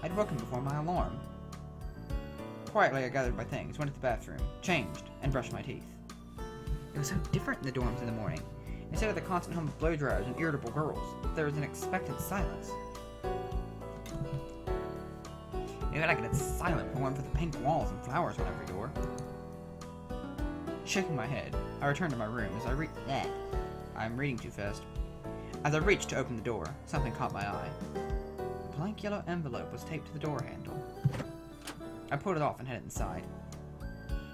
[SPEAKER 1] I'd woken before my alarm. Quietly, I gathered my things, went to the bathroom, changed, and brushed my teeth. It was so different in the dorms in the morning. Instead of the constant hum of blow dryers and irritable girls, there was an expectant silence. Maybe I could get silent for one for the pink walls and flowers on every door. Shaking my head, I returned to my room as I'm reading too fast. As I reached to open the door, something caught my eye. A blank yellow envelope was taped to the door handle. I pulled it off and headed inside.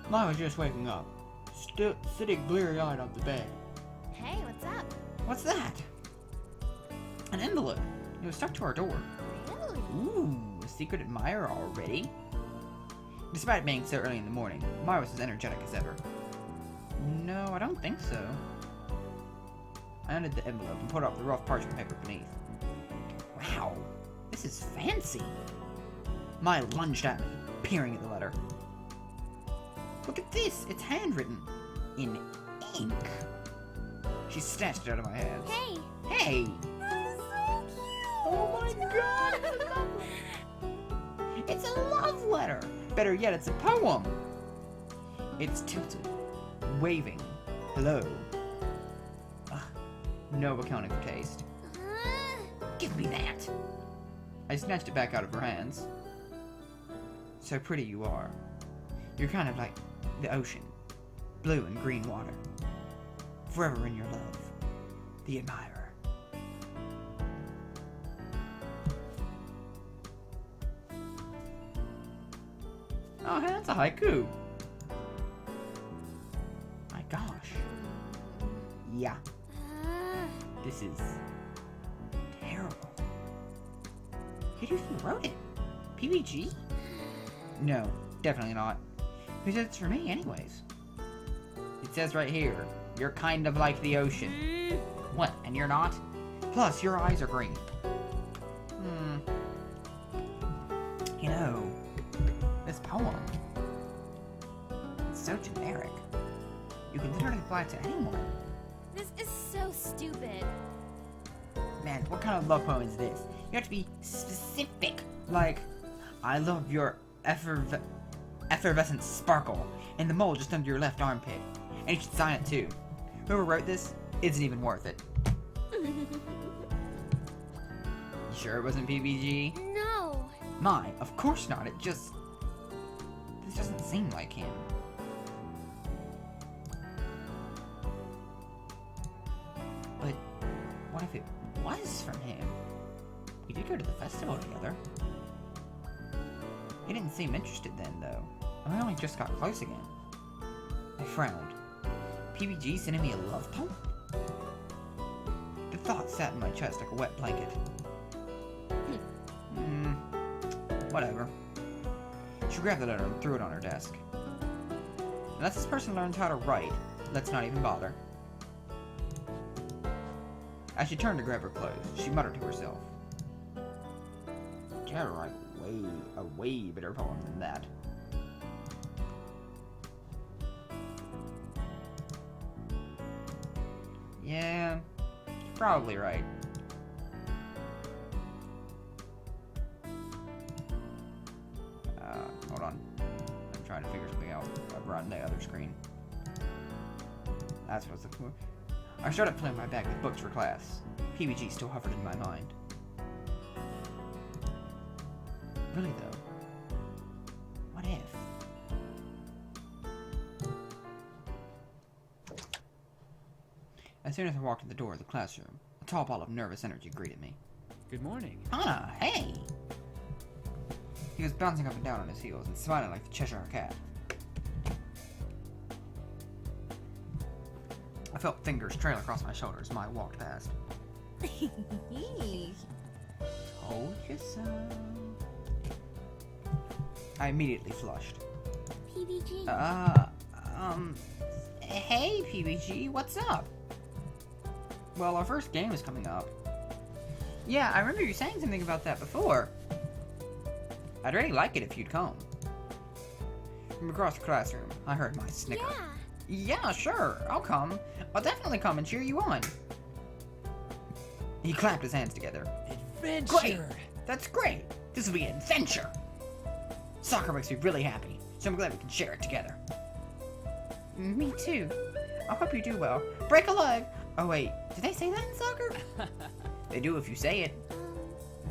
[SPEAKER 1] Maya was just waking up, still sitting bleary-eyed on the bed.
[SPEAKER 3] Hey, what's up?
[SPEAKER 1] What's that? An envelope. It was stuck to our door.
[SPEAKER 3] Really?
[SPEAKER 1] Ooh, a secret admirer already? Despite being so early in the morning, Maya was as energetic as ever. No, I don't think so. I undid the envelope and pulled off the rough parchment paper beneath. Wow, this is fancy. Maya lunged at me, peering at the letter. Look at this, it's handwritten. In ink. She snatched it out of my hands.
[SPEAKER 3] Hey!
[SPEAKER 1] Hey!
[SPEAKER 3] That's so cute!
[SPEAKER 1] Oh my god! It's a love letter! Better yet, it's a poem! It's tilted, waving, hello. No accounting for taste. Give me that! I snatched it back out of her hands. So pretty you are. You're kind of like the ocean. Blue and green water. Forever in your love. The admirer. Oh, that's a haiku. My gosh. Yeah. This is terrible. Who do you think wrote it? PBG? No, definitely not. Who said it's for me, anyways? It says right here, you're kind of like the ocean. What, and you're not? Plus, your eyes are green. You know, this poem, it's so generic. You can literally apply it to anyone.
[SPEAKER 3] This is so stupid.
[SPEAKER 1] Man, what kind of love poem is this? You have to be specific. Like, I love your effervescent sparkle in the mole just under your left armpit. And you should sign it too. Whoever wrote this isn't even worth it. You sure it wasn't PBG?
[SPEAKER 3] No.
[SPEAKER 1] Mine, of course not. This doesn't seem like him. But what if it was from him? We did go to the festival together. He didn't seem interested then, though. And we only just got close again. I frowned. PBG sending me a love poem? The thought sat in my chest like a wet blanket. Whatever. She grabbed the letter and threw it on her desk. Unless this person learns how to write, let's not even bother. As she turned to grab her clothes, she muttered to herself. Gotta write a way better poem than that. Yeah, probably right. Hold on. I'm trying to figure something out over on the other screen. That's what's the clue. I started filling my bag with books for class. PBG still hovered in my mind. Really though, what if? As soon as I walked in the door of the classroom, a tall ball of nervous energy greeted me.
[SPEAKER 2] Good morning.
[SPEAKER 1] Ah, hey! He was bouncing up and down on his heels and smiling like the Cheshire Cat. I felt fingers trail across my shoulders as I walked past. Told you so. I immediately flushed.
[SPEAKER 3] PBG.
[SPEAKER 1] Hey, PBG, what's up? Well, our first game is coming up. Yeah, I remember you saying something about that before. I'd really like it if you'd come. From across the classroom, I heard my snicker. Yeah, sure, I'll come. I'll definitely come and cheer you on. He clapped his hands together.
[SPEAKER 2] Adventure!
[SPEAKER 1] Great! That's great! This will be an adventure! Soccer makes me really happy, so I'm glad we can share it together. Me too. I hope you do well. Break a leg! Oh wait, did they say that in soccer? They do if you say it.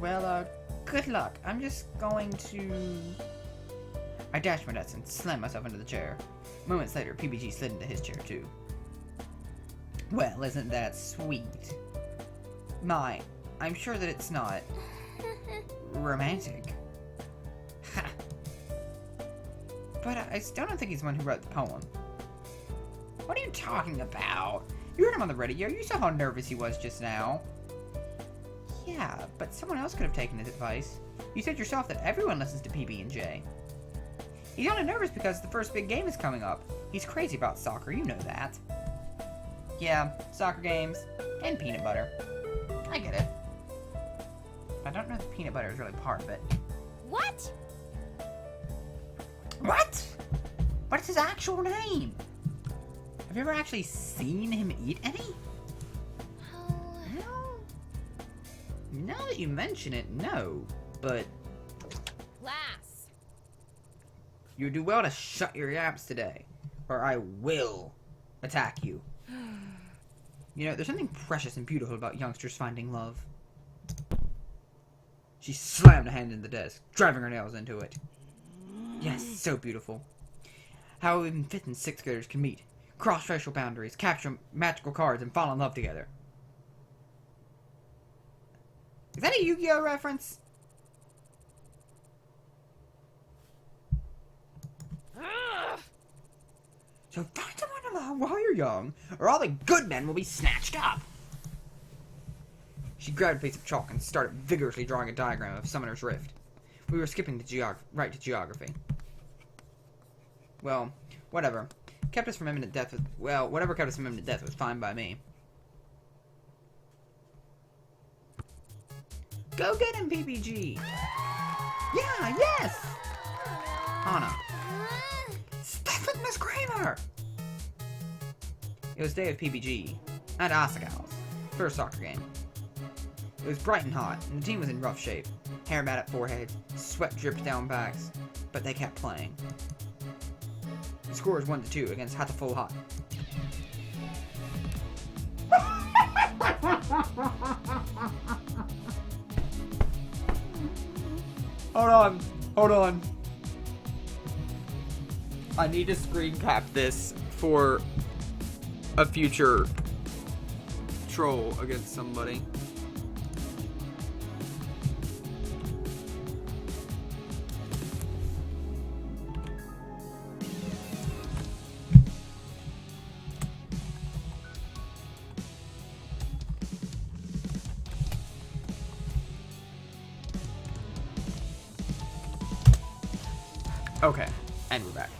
[SPEAKER 1] Well, good luck. I'm just going to... I dashed my nuts and slammed myself into the chair. Moments later, PBG slid into his chair too. Well, isn't that sweet? My, I'm sure that it's not... romantic. Ha! But I still don't think he's the one who wrote the poem. What are you talking about? You heard him on the radio. You saw how nervous he was just now. Yeah, but someone else could have taken his advice. You said yourself that everyone listens to PB&J. He's only nervous because the first big game is coming up. He's crazy about soccer, you know that. Yeah, soccer games, and peanut butter. I get it. I don't know if peanut butter is really part of it.
[SPEAKER 3] What?
[SPEAKER 1] What? What's his actual name? Have you ever actually seen him eat any?
[SPEAKER 3] Oh.
[SPEAKER 1] No. Now that you mention it, no. But
[SPEAKER 3] Class.
[SPEAKER 1] you do well to shut your yaps today, or I will attack you. You know, there's something precious and beautiful about youngsters finding love. She slammed a hand in the desk, driving her nails into it. Yes, so beautiful. How even 5th and 6th graders can meet, cross racial boundaries, capture magical cards, and fall in love together. Is that a Yu-Gi-Oh reference? So find someone to love while you're young, or all the good men will be snatched up. She grabbed a piece of chalk and started vigorously drawing a diagram of Summoner's Rift. We were skipping right to geography. Well, whatever. Kept us from imminent death was, well, whatever kept us from imminent death was fine by me. Go get him, PPG! Yeah, yes! Hana. Stop it, Miss Kramer! It was day of PBG, and Asagao's first soccer game. It was bright and hot, and the team was in rough shape. Hair matted foreheads, sweat dripped down backs, but they kept playing. The score was 1-2 against Hataful Hot. Hold on. I need to screen cap this for a future troll against somebody. Okay, and we're back.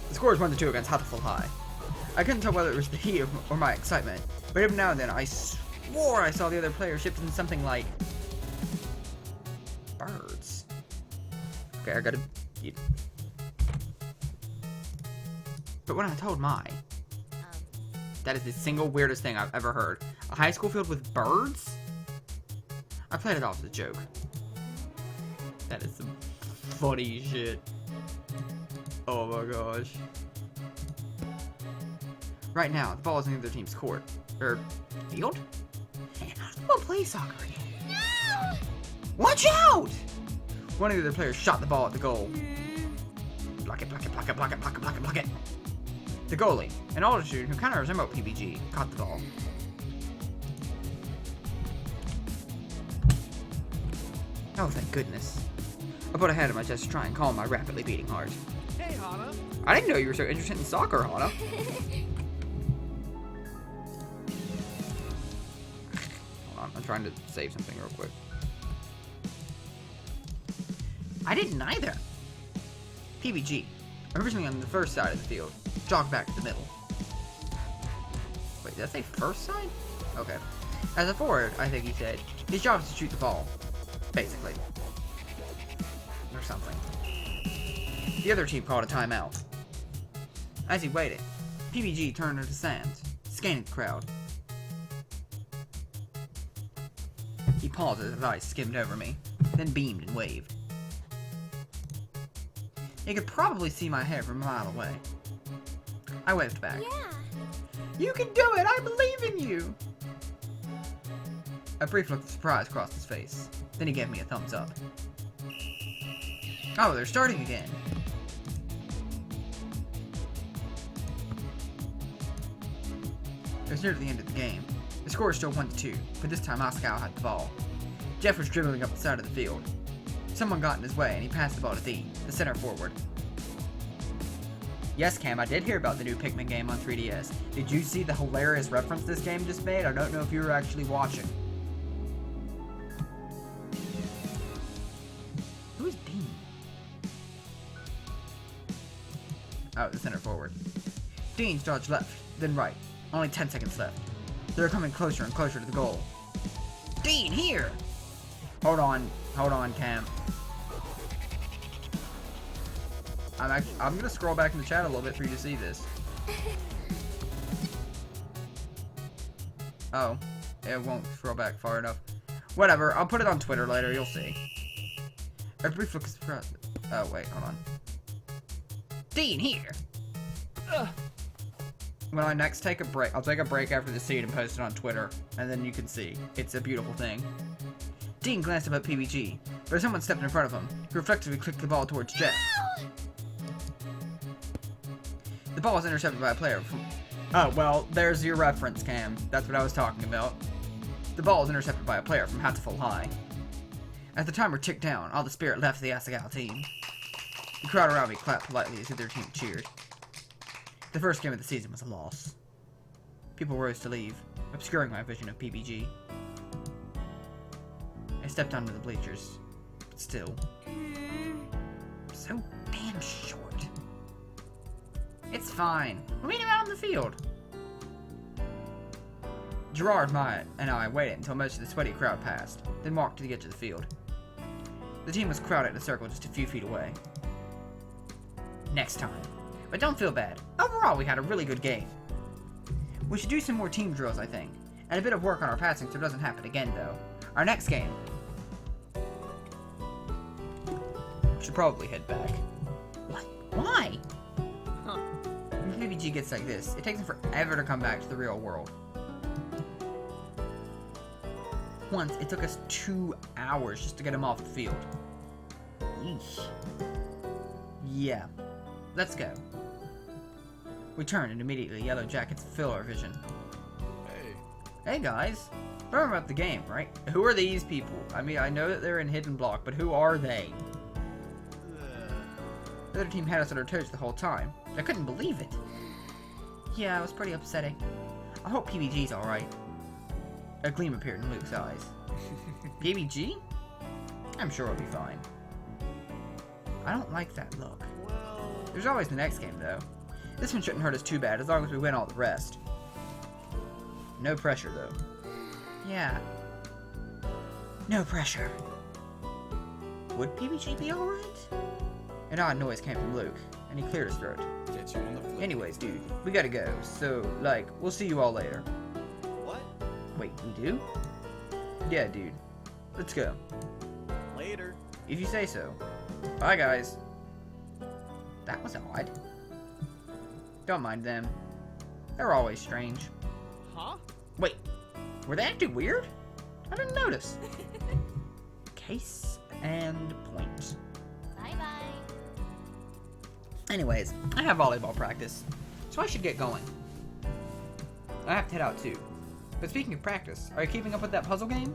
[SPEAKER 1] The score is 1-2 against Hatful High. I couldn't tell whether it was the heat or my excitement, but every now and then I swore I saw the other player shipped in something like birds. Okay, I gotta eat. But when I told Mai, that is the single weirdest thing I've ever heard. A high school filled with birds? I played it off as a joke. That is some funny shit. Oh my gosh. Right now, the ball is in the other team's court. Field? We'll play soccer again.
[SPEAKER 3] No!
[SPEAKER 1] Watch out! One of the other players shot the ball at the goal. Block it, block it, block it, block it, block it, block it, block it. The goalie, an older student who kind of resembled PBG, caught the ball. Oh, thank goodness. I put a hand on my chest to try and calm my rapidly beating heart.
[SPEAKER 2] Hey, Hana.
[SPEAKER 1] I didn't know you were so interested in soccer, Hana. Hold on, I'm trying to save something real quick. I didn't either. PBG, originally on the first side of the field, jogged back to the middle. Wait, did I say first side? Okay. As a forward, I think he said, his job is to shoot the ball. Basically. Or something. The other team called a timeout. As he waited, PBG turned into the sands, scanning the crowd. He paused as his eyes skimmed over me, then beamed and waved. He could probably see my hair from a mile away. I waved back.
[SPEAKER 3] Yeah.
[SPEAKER 1] You can do it! I believe in you! A brief look of surprise crossed his face. Then he gave me a thumbs up. Oh, they're starting again. It was near to the end of the game. The score is still 1-2, but this time Asagao had the ball. Jeff was dribbling up the side of the field. Someone got in his way and he passed the ball to Dean, the center forward. Yes, Cam, I did hear about the new Pikmin game on 3DS. Did you see the hilarious reference this game just made? I don't know if you were actually watching. Who is Dean? Oh, the center forward. Dean's dodged left, then right. Only 10 seconds left. They're coming closer and closer to the goal. Dean, here! Hold on, Cam. I'm gonna scroll back in the chat a little bit for you to see this. Oh, it won't scroll back far enough. Whatever, I'll put it on Twitter later, you'll see. A brief look of oh, wait, hold on. Dean, here! When I next take a break, I'll take a break after the scene and post it on Twitter, and then you can see. It's a beautiful thing. Dean glanced up at PBG, but someone stepped in front of him, who reflexively clicked the ball towards Jeff. The ball was intercepted by a player from... Oh, well, there's your reference, Cam. That's what I was talking about. The ball was intercepted by a player from Hatful High. As the timer ticked down, all the spirit left the Asagao team. The crowd around me clapped politely as their team cheered. The first game of the season was a loss. People rose to leave, obscuring my vision of PBG. I stepped onto the bleachers, but still, so damn short. It's fine. We'll meet him out on the field. Gerard, Myatt, and I waited until most of the sweaty crowd passed, then walked to the edge of the field. The team was crowded in a circle just a few feet away. Next time. But don't feel bad. Overall, we had a really good game. We should do some more team drills, I think. And a bit of work on our passing so it doesn't happen again, though. Our next game. Should probably head back. What? Why?
[SPEAKER 2] Huh.
[SPEAKER 1] When PBG gets like this, it takes him forever to come back to the real world. Once, it took us 2 hours just to get him off the field. Yeesh. Yeah. Let's go. We turned and immediately Yellow Jackets fill our vision.
[SPEAKER 2] Hey.
[SPEAKER 1] Hey guys, remember about the game, right? Who are these people? I mean, I know that they're in Hidden Block, but who are they? The other team had us on our toes the whole time. I couldn't believe it. Yeah, it was pretty upsetting. I hope PBG's alright. A gleam appeared in Luke's eyes. PBG? I'm sure it'll be fine. I don't like that look.
[SPEAKER 2] Well,
[SPEAKER 1] There's always the next game, though. This one shouldn't hurt us too bad, as long as we win all the rest. No pressure, though. Yeah. No pressure. Would PBG be alright? An odd noise came from Luke, and he cleared his throat.
[SPEAKER 4] Get you on the flip.
[SPEAKER 1] Anyways, dude, we gotta go, so, like, we'll see you all later.
[SPEAKER 2] What?
[SPEAKER 1] Wait, we do? Yeah, dude. Let's go.
[SPEAKER 2] Later.
[SPEAKER 1] If you say so. Bye, guys. That was odd. Don't mind them. They're always strange.
[SPEAKER 2] Huh?
[SPEAKER 1] Wait, were they acting weird? I didn't notice. Case and point.
[SPEAKER 3] Bye-bye.
[SPEAKER 1] Anyways, I have volleyball practice, so I should get going. I have to head out too. But speaking of practice, are you keeping up with that puzzle game?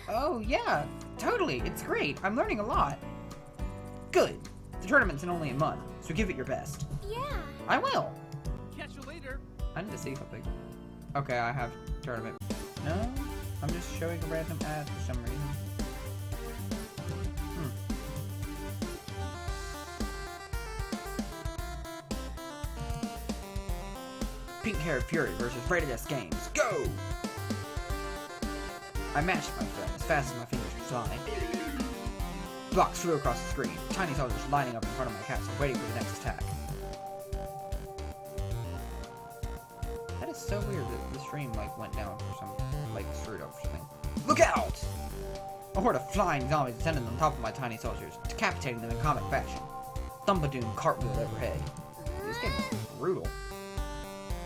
[SPEAKER 1] Oh yeah, totally. It's great. I'm learning a lot. Good. The tournament's in only a month, so give it your best.
[SPEAKER 3] Yeah.
[SPEAKER 1] I will.
[SPEAKER 2] Catch you later.
[SPEAKER 1] I need to see something. Okay, I have tournament. No, I'm just showing a random ad for some reason. Pink-haired Fury versus Rated S Games. Go! I mashed my friend as fast as my fingers could fly. Blocks flew across the screen. Tiny soldiers lining up in front of my castle, waiting for the next attack. That is so weird that the stream went down for some screwed up or something. Look out! A horde of flying zombies descended on top of my tiny soldiers, decapitating them in comic fashion. Thumbadoon cartwheeled overhead. This game is brutal.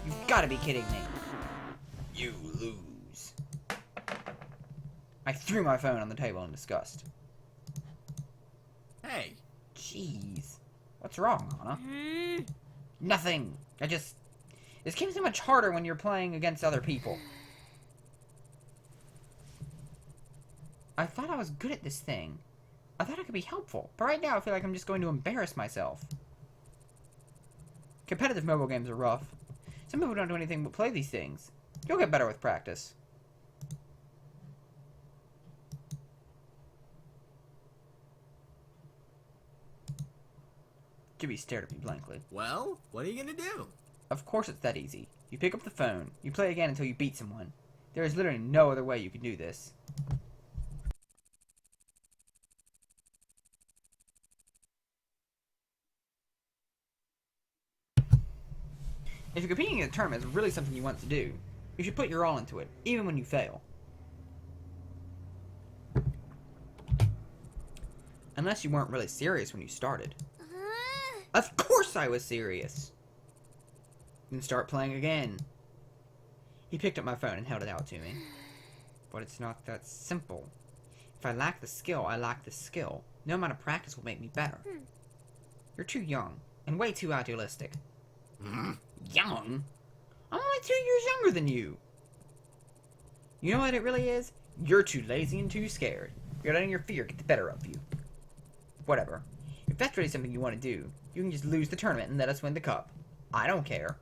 [SPEAKER 1] You've got to be kidding me. You lose. I threw my phone on the table in disgust.
[SPEAKER 4] Hey.
[SPEAKER 1] Jeez. What's wrong, Hana? Nothing. This game's so much harder when you're playing against other people. I thought I was good at this thing. I thought I could be helpful. But right now I feel like I'm just going to embarrass myself. Competitive mobile games are rough. Some people don't do anything but play these things. You'll get better with practice. Jimmy stared at me blankly.
[SPEAKER 5] Well, what are you gonna do?
[SPEAKER 1] Of course it's that easy. You pick up the phone, you play again until you beat someone. There is literally no other way you can do this. If you're competing in a tournament is really something you want to do, you should put your all into it, even when you fail. Unless you weren't really serious when you started. Of course I was serious! Then start playing again. He picked up my phone and held it out to me. But it's not that simple. If I lack the skill, I lack the skill. No amount of practice will make me better. You're too young, and way too idealistic. Young? I'm only 2 years younger than you. You know what it really is? You're too lazy and too scared. You're letting your fear get the better of you. Whatever. If that's really something you want to do, you can just lose the tournament and let us win the cup. I don't care.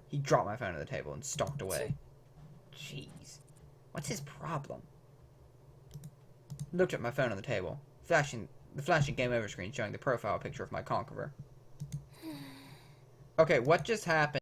[SPEAKER 1] He dropped my phone on the table and stalked away. Jeez. What's his problem? Looked at my phone on the table, the flashing game over screen showing the profile picture of my conqueror. Okay, what just happened?